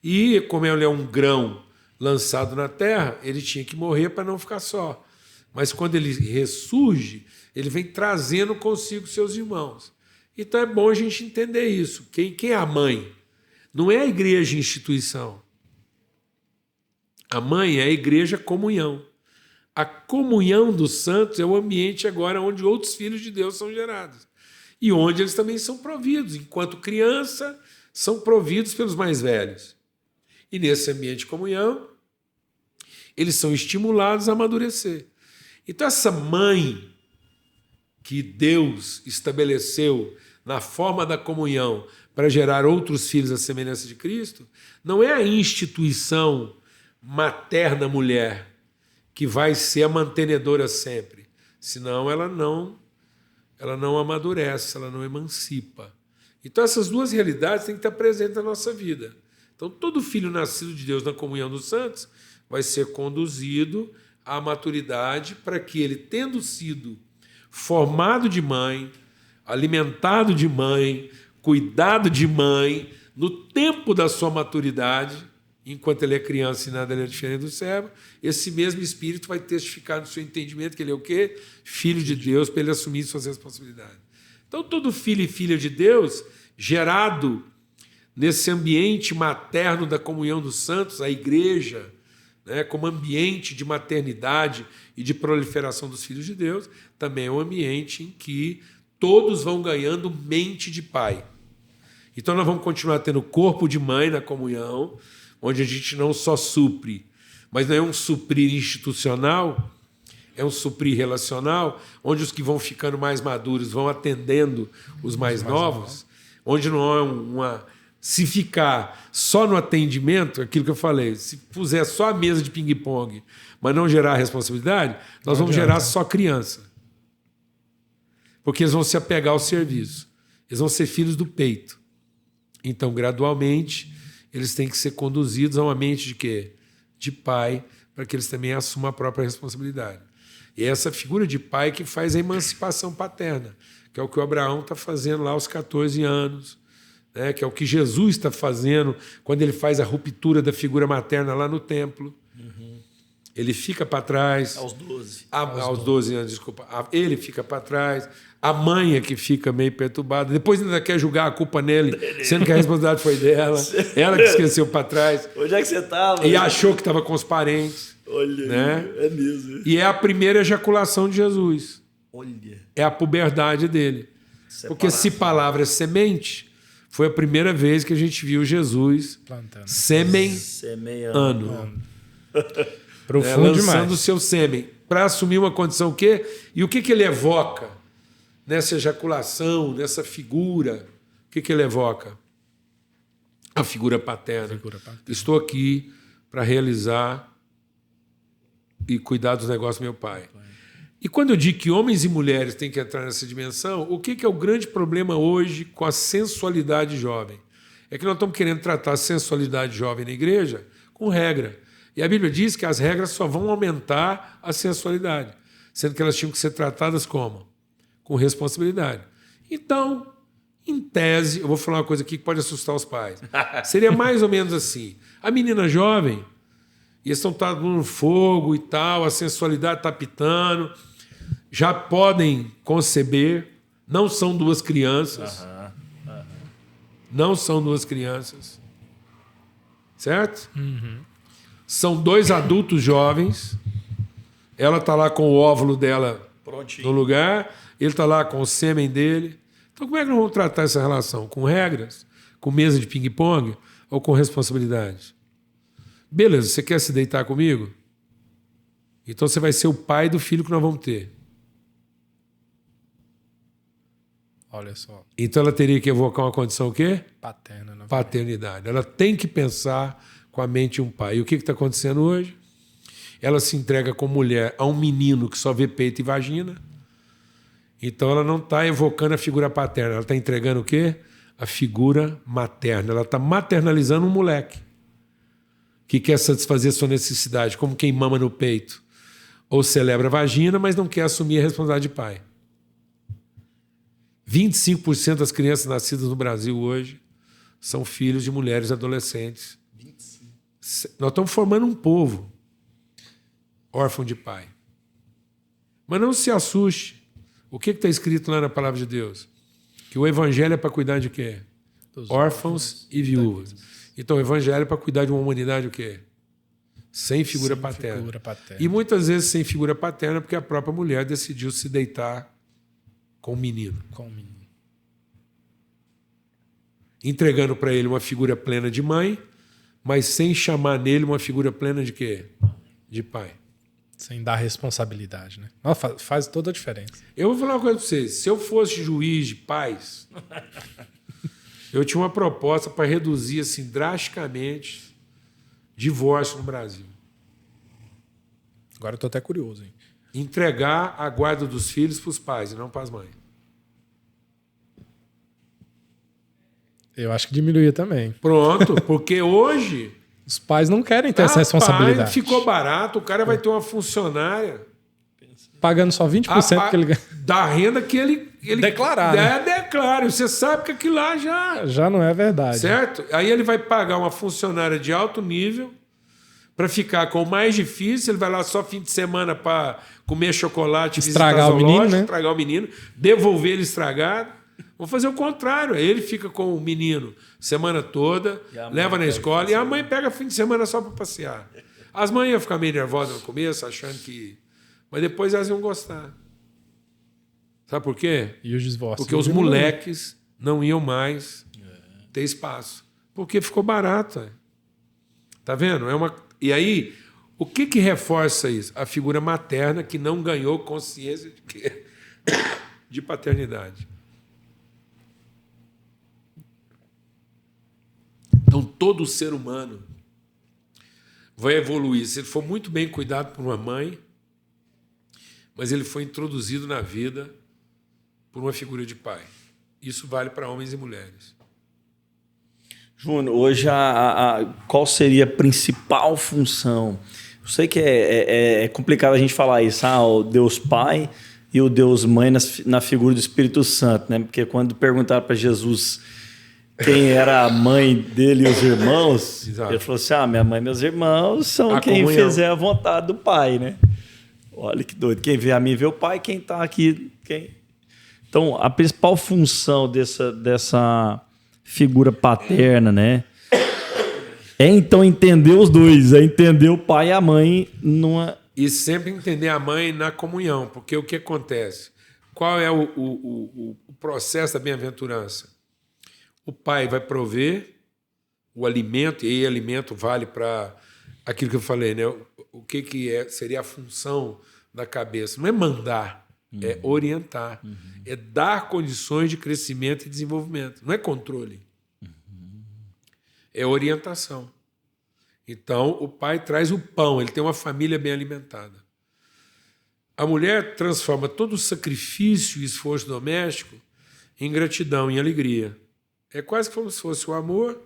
E, como ele é um grão lançado na terra, ele tinha que morrer para não ficar só. Mas, quando ele ressurge, ele vem trazendo consigo seus irmãos. Então, é bom a gente entender isso. Quem é a mãe? Não é a igreja instituição. A mãe é a igreja comunhão. A comunhão dos santos é o ambiente agora onde outros filhos de Deus são gerados. E onde eles também são providos. Enquanto criança, são providos pelos mais velhos. E nesse ambiente de comunhão, eles são estimulados a amadurecer. Então, essa mãe que Deus estabeleceu na forma da comunhão para gerar outros filhos à semelhança de Cristo, não é a instituição materna mulher que vai ser a mantenedora sempre, senão ela não amadurece, ela não emancipa. Então essas duas realidades têm que estar presentes na nossa vida. Então todo filho nascido de Deus na comunhão dos santos vai ser conduzido à maturidade para que ele, tendo sido formado de mãe, alimentado de mãe, cuidado de mãe, no tempo da sua maturidade, enquanto ele é criança e nada ele é diferente do servo, esse mesmo Espírito vai testificar no seu entendimento que ele é o quê? Filho de Deus, para ele assumir suas responsabilidades. Então, todo filho e filha de Deus, gerado nesse ambiente materno da comunhão dos santos, a igreja, né, como ambiente de maternidade e de proliferação dos filhos de Deus, também é um ambiente em que todos vão ganhando mente de pai. Então nós vamos continuar tendo corpo de mãe na comunhão, onde a gente não só supre, mas não é um suprir institucional, é um suprir relacional, onde os que vão ficando mais maduros vão atendendo os mais novos, onde não é uma... Se ficar só no atendimento, aquilo que eu falei, se puser só a mesa de ping-pong, mas não gerar responsabilidade, nós vamos gerar só criança. Porque eles vão se apegar ao serviço. Eles vão ser filhos do peito. Então, gradualmente, eles têm que ser conduzidos a uma mente de quê? De pai, para que eles também assumam a própria responsabilidade. E é essa figura de pai que faz a emancipação paterna, que é o que o Abraão está fazendo lá aos 14 anos, né? Que é o que Jesus está fazendo quando ele faz a ruptura da figura materna lá no templo. Ele fica para trás. Aos 12. Aos 12 anos, desculpa. Ele fica para trás. A mãe é que fica meio perturbada. Depois ainda quer julgar a culpa nele, sendo que a responsabilidade foi dela. Ela que esqueceu para trás. Onde é que você estava? E achou que estava com os parentes. Olha, né? É mesmo. E é a primeira ejaculação de Jesus. Olha. É a puberdade dele. Porque se palavra é semente, foi a primeira vez que a gente viu Jesus plantando. Semeando. Profundo lançando demais. o seu sêmen para assumir uma condição o quê? E o que ele evoca nessa ejaculação, nessa figura? O que ele evoca? A figura paterna. Estou aqui para realizar e cuidar dos negócios do meu pai. E quando eu digo que homens e mulheres têm que entrar nessa dimensão, o que é o grande problema hoje com a sensualidade jovem? É que nós estamos querendo tratar a sensualidade jovem na igreja com regra. E a Bíblia diz que as regras só vão aumentar a sensualidade, sendo que elas tinham que ser tratadas como? Com responsabilidade. Então, em tese, eu vou falar uma coisa aqui que pode assustar os pais. Seria mais ou menos assim. A menina jovem, e eles estão no fogo e tal, a sensualidade está pitando, já podem conceber, não são duas crianças. Não são duas crianças. Certo? São dois adultos jovens. Ela está lá com o óvulo dela prontinho no lugar, ele está lá com o sêmen dele. Então, como é que nós vamos tratar essa relação? Com regras? Com mesa de ping-pong? Ou com responsabilidade? Beleza, você quer se deitar comigo? Então você vai ser o pai do filho que nós vamos ter. Olha só. Então ela teria que evocar uma condição o quê? Paterna. Não. Paternidade. Ela tem que pensar com a mente de um pai. E o que está acontecendo hoje? Ela se entrega como mulher a um menino que só vê peito e vagina. Então ela não está evocando a figura paterna. Ela está entregando o quê? A figura materna. Ela está maternalizando um moleque que quer satisfazer sua necessidade, como quem mama no peito ou celebra a vagina, mas não quer assumir a responsabilidade de pai. 25% das crianças nascidas no Brasil hoje são filhos de mulheres adolescentes. 25. Nós estamos formando um povo órfão de pai. Mas não se assuste. O que está escrito lá na palavra de Deus? Que o evangelho é para cuidar de quê? Dos órfãos e viúvas. Então, o evangelho é para cuidar de uma humanidade o quê? Sem figura paterna. E muitas vezes sem figura paterna, porque a própria mulher decidiu se deitar com o menino. Entregando para ele uma figura plena de mãe, mas sem chamar nele uma figura plena de quê? De pai. Sem dar responsabilidade, né? Nossa, faz toda a diferença. Eu vou falar uma coisa para vocês. Se eu fosse juiz de paz, eu tinha uma proposta para reduzir assim, drasticamente divórcio no Brasil. Agora eu estou até curioso, hein? Entregar a guarda dos filhos para os pais e não para as mães. Eu acho que diminuía também. Pronto, porque hoje... Os pais não querem ter essa responsabilidade. Ficou barato, o cara vai ter uma funcionária... Pagando só 20% que ele ganha. Da renda que ele declarar. Declara. Você sabe que aquilo lá já não é verdade. Certo? Aí ele vai pagar uma funcionária de alto nível para ficar com o mais difícil. Ele vai lá só fim de semana para comer chocolate, estragar o menino, né? Estragar o menino, devolver ele estragado. Vamos fazer o contrário. Ele fica com o menino semana toda, leva na escola, e a mãe pega fim de semana só para passear. As mães iam ficar meio nervosas no começo, achando que... Mas depois elas iam gostar. Sabe por quê? E os divórcios? Porque os moleques não iam mais ter espaço. Porque ficou barato. Tá vendo? E aí, o que reforça isso? A figura materna que não ganhou consciência de quê? De paternidade. Então, todo ser humano vai evoluir. Se ele for muito bem cuidado por uma mãe, mas ele foi introduzido na vida por uma figura de pai. Isso vale para homens e mulheres. Júnior, hoje qual seria a principal função? Eu sei que é complicado a gente falar isso, o Deus Pai e o Deus Mãe na figura do Espírito Santo, né? Porque quando perguntaram para Jesus quem era a mãe dele e os irmãos, Exato. Ele falou assim, minha mãe e meus irmãos são quem fizer a vontade do Pai, né? Olha que doido. Quem vê a mim vê o Pai, quem está aqui... Então, a principal função dessa figura paterna, né? É então entender os dois, é entender o pai e a mãe numa... E sempre entender a mãe na comunhão, porque o que acontece? Qual é o processo da bem-aventurança? O pai vai prover o alimento, e aí alimento vale para aquilo que eu falei, né? O que seria a função da cabeça? Não é mandar, é orientar, é dar condições de crescimento e desenvolvimento, não é controle, é orientação. Então, o pai traz o pão, ele tem uma família bem alimentada. A mulher transforma todo o sacrifício e esforço doméstico em gratidão, em alegria. É quase como se fosse o amor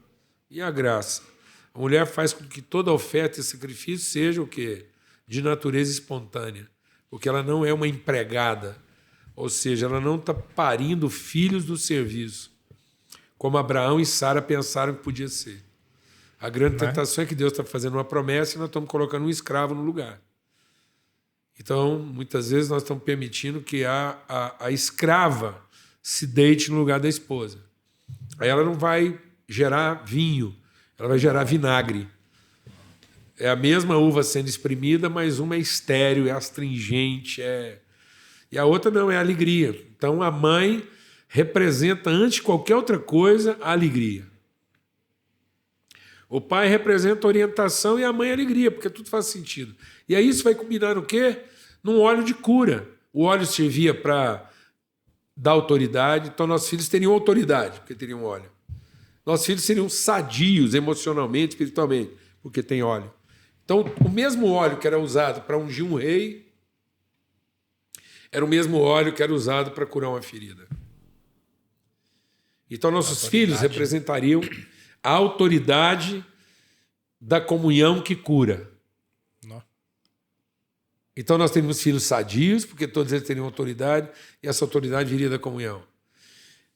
e a graça. A mulher faz com que toda oferta e sacrifício seja o quê? De natureza espontânea, porque ela não é uma empregada, ou seja, ela não está parindo filhos do serviço, como Abraão e Sara pensaram que podia ser. A grande tentação é que Deus está fazendo uma promessa e nós estamos colocando um escravo no lugar. Então, muitas vezes, nós estamos permitindo que a escrava se deite no lugar da esposa. Aí ela não vai gerar vinho, ela vai gerar vinagre. É a mesma uva sendo espremida, mas uma é estéril, é astringente, e a outra não, é a alegria. Então, a mãe representa, antes de qualquer outra coisa, a alegria. O pai representa a orientação e a mãe a alegria, porque tudo faz sentido. E aí isso vai combinar no quê? Num óleo de cura. O óleo servia para dar autoridade, então nossos filhos teriam autoridade, porque teriam óleo. Nossos filhos seriam sadios emocionalmente, espiritualmente, porque tem óleo. Então, o mesmo óleo que era usado para ungir um rei, era o mesmo óleo que era usado para curar uma ferida. Então, nossos filhos representariam a autoridade da comunhão que cura. Não. Então, nós temos filhos sadios, porque todos eles teriam autoridade, e essa autoridade viria da comunhão.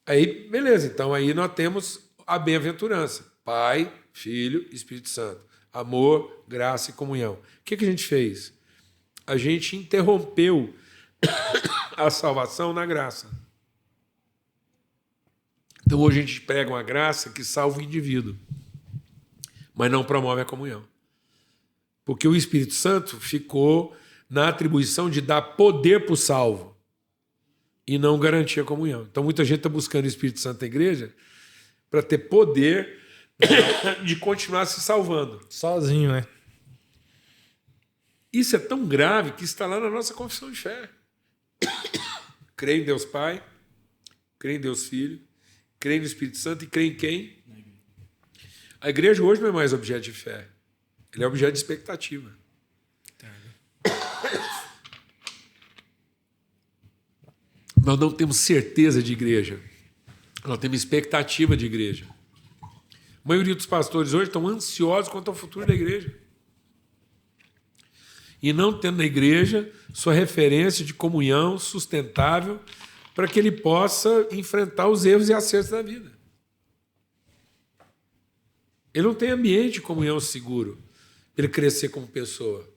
Aí, beleza, então aí nós temos a bem-aventurança. Pai, Filho, Espírito Santo. Amor, graça e comunhão. O que a gente fez? A gente interrompeu a salvação na graça. Então, hoje a gente prega uma graça que salva o indivíduo, mas não promove a comunhão. Porque o Espírito Santo ficou na atribuição de dar poder para o salvo e não garantir a comunhão. Então, muita gente está buscando o Espírito Santo na igreja para ter poder de continuar se salvando. Sozinho, né? Isso é tão grave que está lá na nossa confissão de fé. Creio em Deus Pai, creio em Deus Filho, creio no Espírito Santo e creio em quem? A igreja hoje não é mais objeto de fé. Ele é objeto de expectativa. Nós não temos certeza de igreja. Nós temos expectativa de igreja. A maioria dos pastores hoje estão ansiosos quanto ao futuro da igreja. E não tendo na igreja sua referência de comunhão sustentável para que ele possa enfrentar os erros e acertos da vida. Ele não tem ambiente de comunhão seguro para ele crescer como pessoa.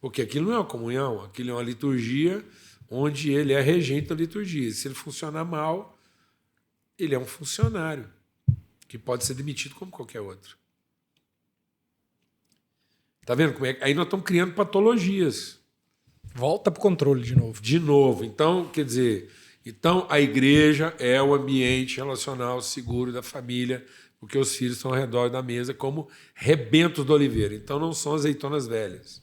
Porque aquilo não é uma comunhão, aquilo é uma liturgia onde ele é regente da liturgia. Se ele funcionar mal, ele é um funcionário que pode ser demitido como qualquer outro. Tá vendo como é? Aí nós estamos criando patologias. Volta para o controle de novo. De novo. Então, quer dizer, então a igreja é o ambiente relacional seguro da família, porque os filhos estão ao redor da mesa como rebentos do oliveira. Então não são azeitonas velhas.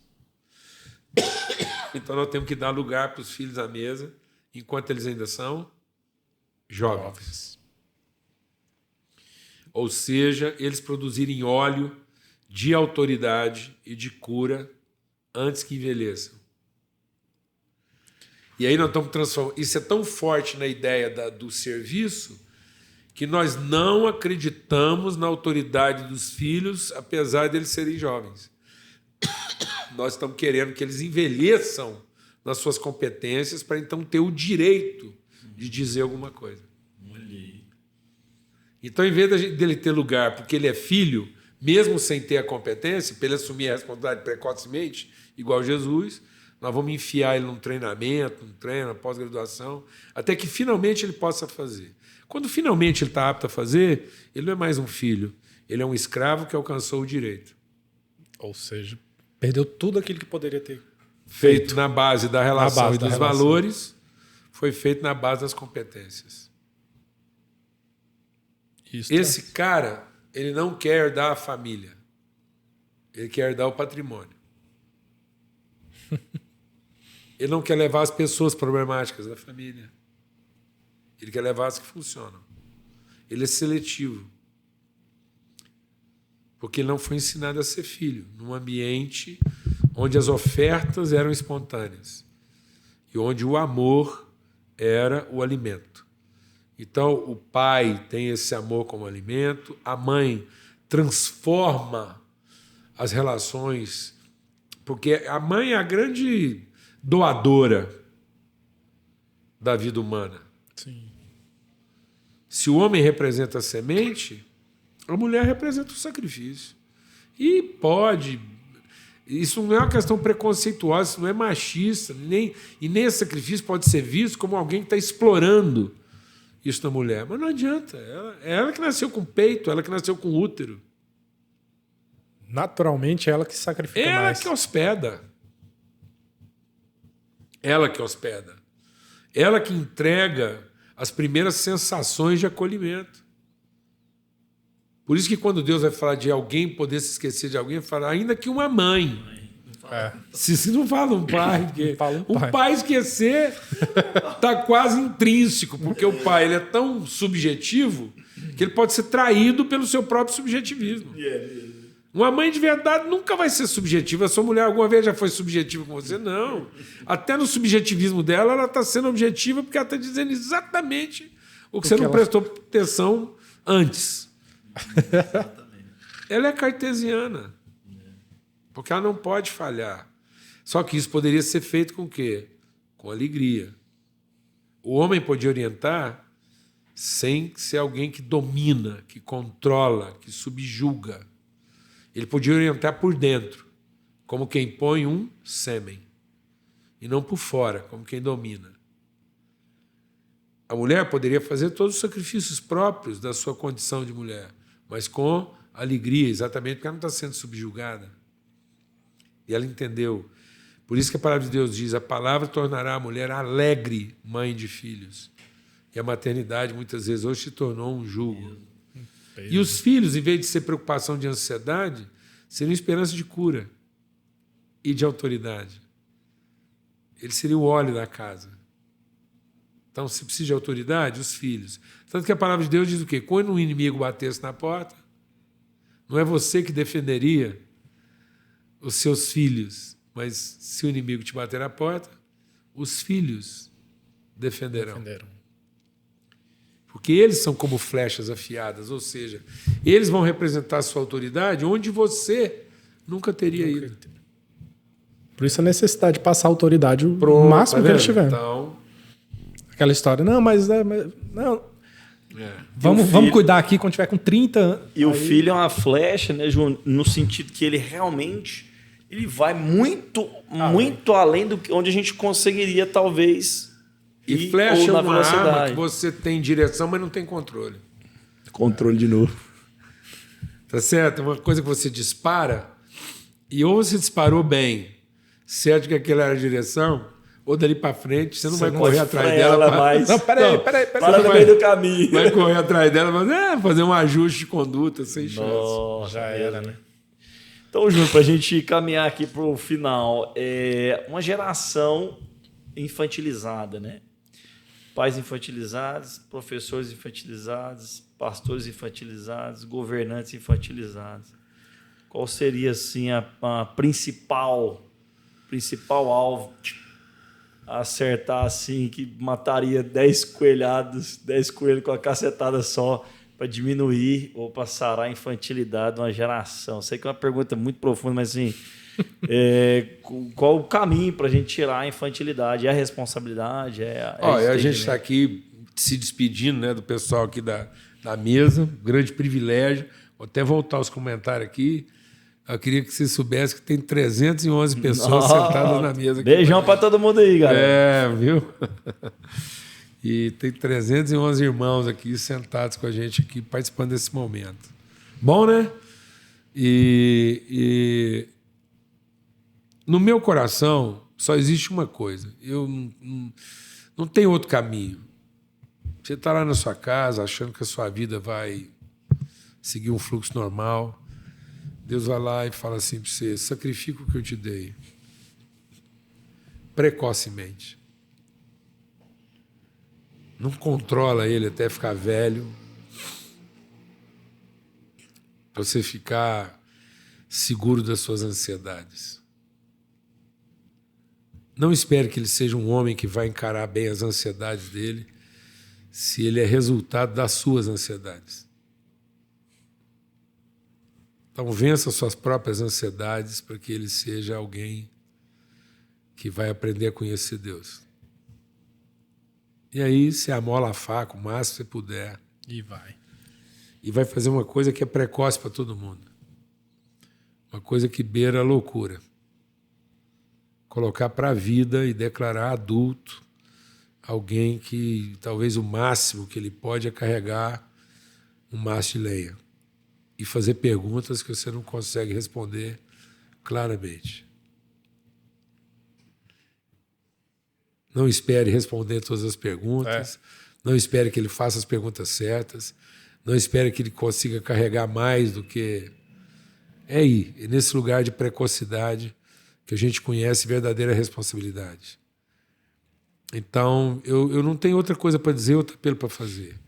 Então nós temos que dar lugar para os filhos à mesa enquanto eles ainda são jovens. Ou seja, eles produzirem óleo de autoridade e de cura antes que envelheçam. E aí nós estamos transformando. Isso é tão forte na ideia do serviço que nós não acreditamos na autoridade dos filhos, apesar de eles serem jovens. Nós estamos querendo que eles envelheçam nas suas competências para então ter o direito de dizer alguma coisa. Então, em vez dele ter lugar porque ele é filho, mesmo sem ter a competência, para ele assumir a responsabilidade precocemente, igual Jesus, nós vamos enfiar ele num treinamento, num treino, pós-graduação, até que finalmente ele possa fazer. Quando finalmente ele está apto a fazer, ele não é mais um filho, ele é um escravo que alcançou o direito. Ou seja, perdeu tudo aquilo que poderia ter feito na base da relação base e dos valores, foi feito na base das competências. Esse cara, ele não quer herdar a família. Ele quer herdar o patrimônio. Ele não quer levar as pessoas problemáticas da família. Ele quer levar as que funcionam. Ele é seletivo. Porque ele não foi ensinado a ser filho, num ambiente onde as ofertas eram espontâneas e onde o amor era o alimento. Então, o pai tem esse amor como alimento, a mãe transforma as relações, porque a mãe é a grande doadora da vida humana. Sim. Se o homem representa a semente, a mulher representa o sacrifício. E pode... Isso não é uma questão preconceituosa, isso não é machista, e nem esse sacrifício pode ser visto como alguém que está explorando isso na mulher. Mas não adianta. Ela que nasceu com peito, ela que nasceu com útero. Naturalmente, ela que sacrifica ela mais. Que hospeda. Ela que hospeda. Ela que entrega as primeiras sensações de acolhimento. Por isso que quando Deus vai falar de alguém poder se esquecer de alguém, ele fala, ainda que uma mãe. Se não fala um pai, porque um pai esquecer está quase intrínseco, porque o pai ele é tão subjetivo que ele pode ser traído pelo seu próprio subjetivismo. Uma mãe de verdade nunca vai ser subjetiva. A sua mulher alguma vez já foi subjetiva com você? Não. Até no subjetivismo dela, ela está sendo objetiva porque ela está dizendo exatamente o que você não prestou atenção antes. Ela é cartesiana. Porque ela não pode falhar. Só que isso poderia ser feito com o quê? Com alegria. O homem pode orientar sem ser alguém que domina, que controla, que subjuga. Ele podia orientar por dentro, como quem põe um sêmen, e não por fora, como quem domina. A mulher poderia fazer todos os sacrifícios próprios da sua condição de mulher, mas com alegria, exatamente porque ela não está sendo subjugada. E ela entendeu. Por isso que a palavra de Deus diz, a palavra tornará a mulher alegre, mãe de filhos. E a maternidade, muitas vezes, hoje se tornou um jugo. E os filhos, em vez de ser preocupação de ansiedade, seriam esperança de cura e de autoridade. Eles seriam o óleo da casa. Então, se precisa de autoridade, os filhos. Tanto que a palavra de Deus diz o quê? Quando um inimigo batesse na porta, não é você que defenderia os seus filhos, mas se o inimigo te bater na porta, os filhos defenderão. Porque eles são como flechas afiadas, ou seja, eles vão representar a sua autoridade onde você nunca teria ido. Por isso a necessidade de passar a autoridade o máximo que eles tiverem. Então, aquela história, não, não. Vamos cuidar aqui quando tiver com 30 anos. E o filho é uma flecha, né, João? No sentido que ele realmente ele vai muito além do que onde a gente conseguiria, talvez, E flecha ou na é uma arma velocidade. que você tem direção, mas não tem controle. Controle de novo. Tá certo? É uma coisa que você dispara e ou você disparou bem, certo que aquela era a direção, ou dali para frente você não vai correr atrás dela. Mais. Não, peraí. Para no meio do caminho. Vai correr atrás dela, mas fazer um ajuste de conduta sem chance. Nossa, Já era, né? Então, Júnior, para a gente caminhar aqui para o final, uma geração infantilizada, né? Pais infantilizados, professores infantilizados, pastores infantilizados, governantes infantilizados. Qual seria assim a principal alvo a acertar assim que mataria 10 coelhados, 10 coelhos com a cacetada só para diminuir ou para sarar a infantilidade de uma geração? Sei que é uma pergunta muito profunda, mas assim, qual o caminho para a gente tirar a infantilidade? É a responsabilidade? A gente está aqui se despedindo, né, do pessoal aqui da mesa, grande privilégio. Vou até voltar aos comentários aqui. Eu queria que você soubesse que tem 311 pessoas sentadas na mesa. Beijão para todo mundo aí, galera. Viu? E tem 311 irmãos aqui sentados com a gente aqui, participando desse momento. Bom, né? E no meu coração só existe uma coisa. Eu não tem outro caminho. Você está lá na sua casa achando que a sua vida vai seguir um fluxo normal. Deus vai lá e fala assim para você: sacrifica o que eu te dei. Precocemente. Não controla ele até ficar velho. Para você ficar seguro das suas ansiedades. Não espere que ele seja um homem que vai encarar bem as ansiedades dele, se ele é resultado das suas ansiedades. Então, vença suas próprias ansiedades para que ele seja alguém que vai aprender a conhecer Deus. E aí, se amola a faca o máximo que você puder. E vai. E vai fazer uma coisa que é precoce para todo mundo. Uma coisa que beira a loucura. Colocar para a vida e declarar adulto alguém que talvez o máximo que ele pode é carregar um maço de lenha e fazer perguntas que você não consegue responder claramente. Não espere responder todas as perguntas, não espere que ele faça as perguntas certas, não espere que ele consiga carregar mais do que... É nesse lugar de precocidade que a gente conhece verdadeira responsabilidade. Então, eu não tenho outra coisa para dizer, outro apelo para fazer,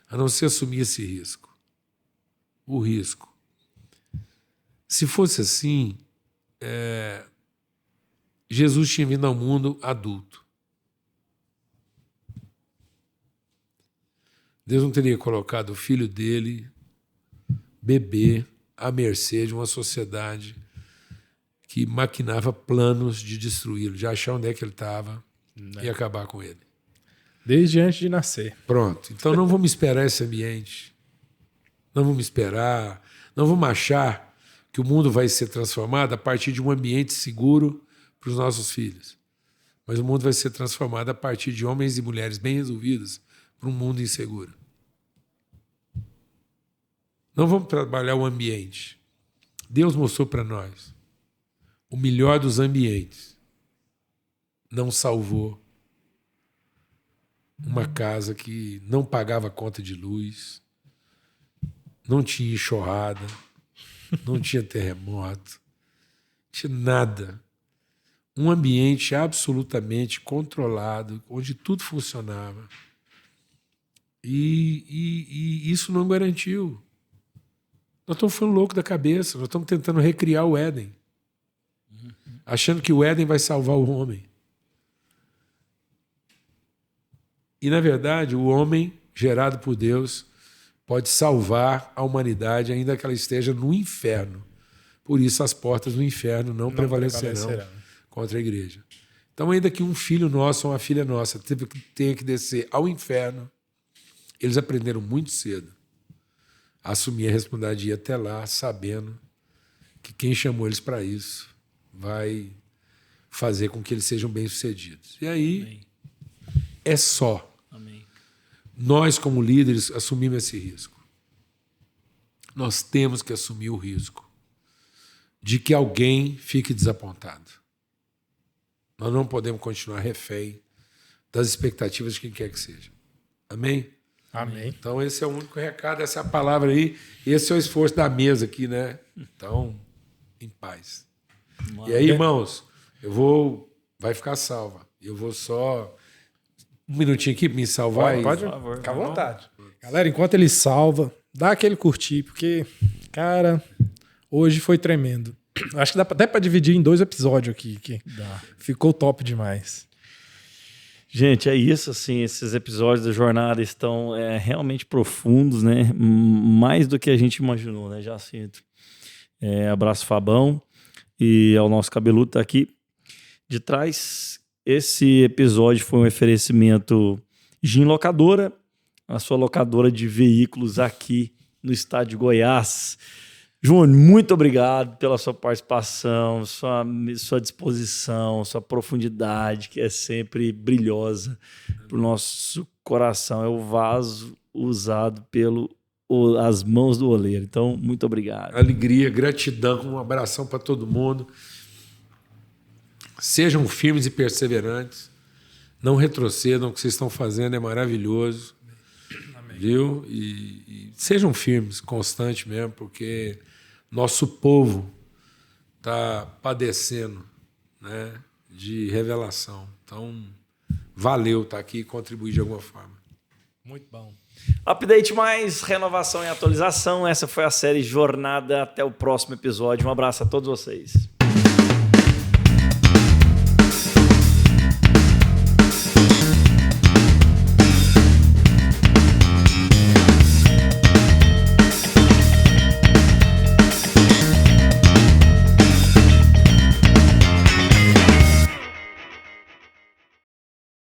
a não ser assumir esse risco. O risco. Se fosse assim, Jesus tinha vindo ao mundo adulto. Deus não teria colocado o filho dele, bebê, à mercê de uma sociedade que maquinava planos de destruí-lo, de achar onde é que ele estava e acabar com ele. Desde antes de nascer. Pronto. Então não vamos esperar esse ambiente. Não vamos esperar, não vamos achar que o mundo vai ser transformado a partir de um ambiente seguro para os nossos filhos. Mas o mundo vai ser transformado a partir de homens e mulheres bem resolvidos para um mundo inseguro. Não vamos trabalhar o ambiente. Deus mostrou para nós o melhor dos ambientes. Não salvou uma casa que não pagava conta de luz, não tinha enxurrada, não tinha terremoto, não tinha nada. Um ambiente absolutamente controlado, onde tudo funcionava. E isso não garantiu. Nós estamos ficando loucos da cabeça, nós estamos tentando recriar o Éden, achando que o Éden vai salvar o homem. E, na verdade, o homem, gerado por Deus, pode salvar a humanidade, ainda que ela esteja no inferno. Por isso, as portas do inferno não prevalecerão contra a igreja. Então, ainda que um filho nosso ou uma filha nossa tenha que descer ao inferno, eles aprenderam muito cedo a assumir a responsabilidade de ir até lá, sabendo que quem chamou eles para isso vai fazer com que eles sejam bem-sucedidos. E aí, é só. Amém. Nós, como líderes, assumimos esse risco. Nós temos que assumir o risco de que alguém fique desapontado. Nós não podemos continuar refém das expectativas de quem quer que seja. Amém? Amém. Então, esse é o único recado, essa é a palavra aí. Esse é o esforço da mesa aqui, né? Então, em paz. E aí, irmãos, vai ficar salva. Eu vou só... Um minutinho aqui para me salvar. Pode, por favor, fica à não. vontade. Galera, enquanto ele salva, dá aquele curtir, porque, cara, hoje foi tremendo. Acho que dá até para dividir em 2 episódios aqui, que ficou top demais. Gente, é isso, assim, esses episódios da jornada estão realmente profundos, né? Mais do que a gente imaginou, né, Jacinto? Abraço, Fabão, e ao nosso cabeludo tá aqui de trás. Esse episódio foi um oferecimento Gin Locadora, a sua locadora de veículos aqui no estado de Goiás. Júnior, muito obrigado pela sua participação, sua disposição, sua profundidade, que é sempre brilhosa para o nosso coração. É o vaso usado pelas mãos do oleiro. Então, muito obrigado. Alegria, gratidão, um abração para todo mundo. Sejam firmes e perseverantes. Não retrocedam, o que vocês estão fazendo é maravilhoso. Amém. Viu? E sejam firmes, constantes mesmo, porque nosso povo está padecendo, né, de revelação. Então, valeu estar aqui e contribuir de alguma forma. Muito bom. Update mais renovação e atualização. Essa foi a série Jornada. Até o próximo episódio. Um abraço a todos vocês.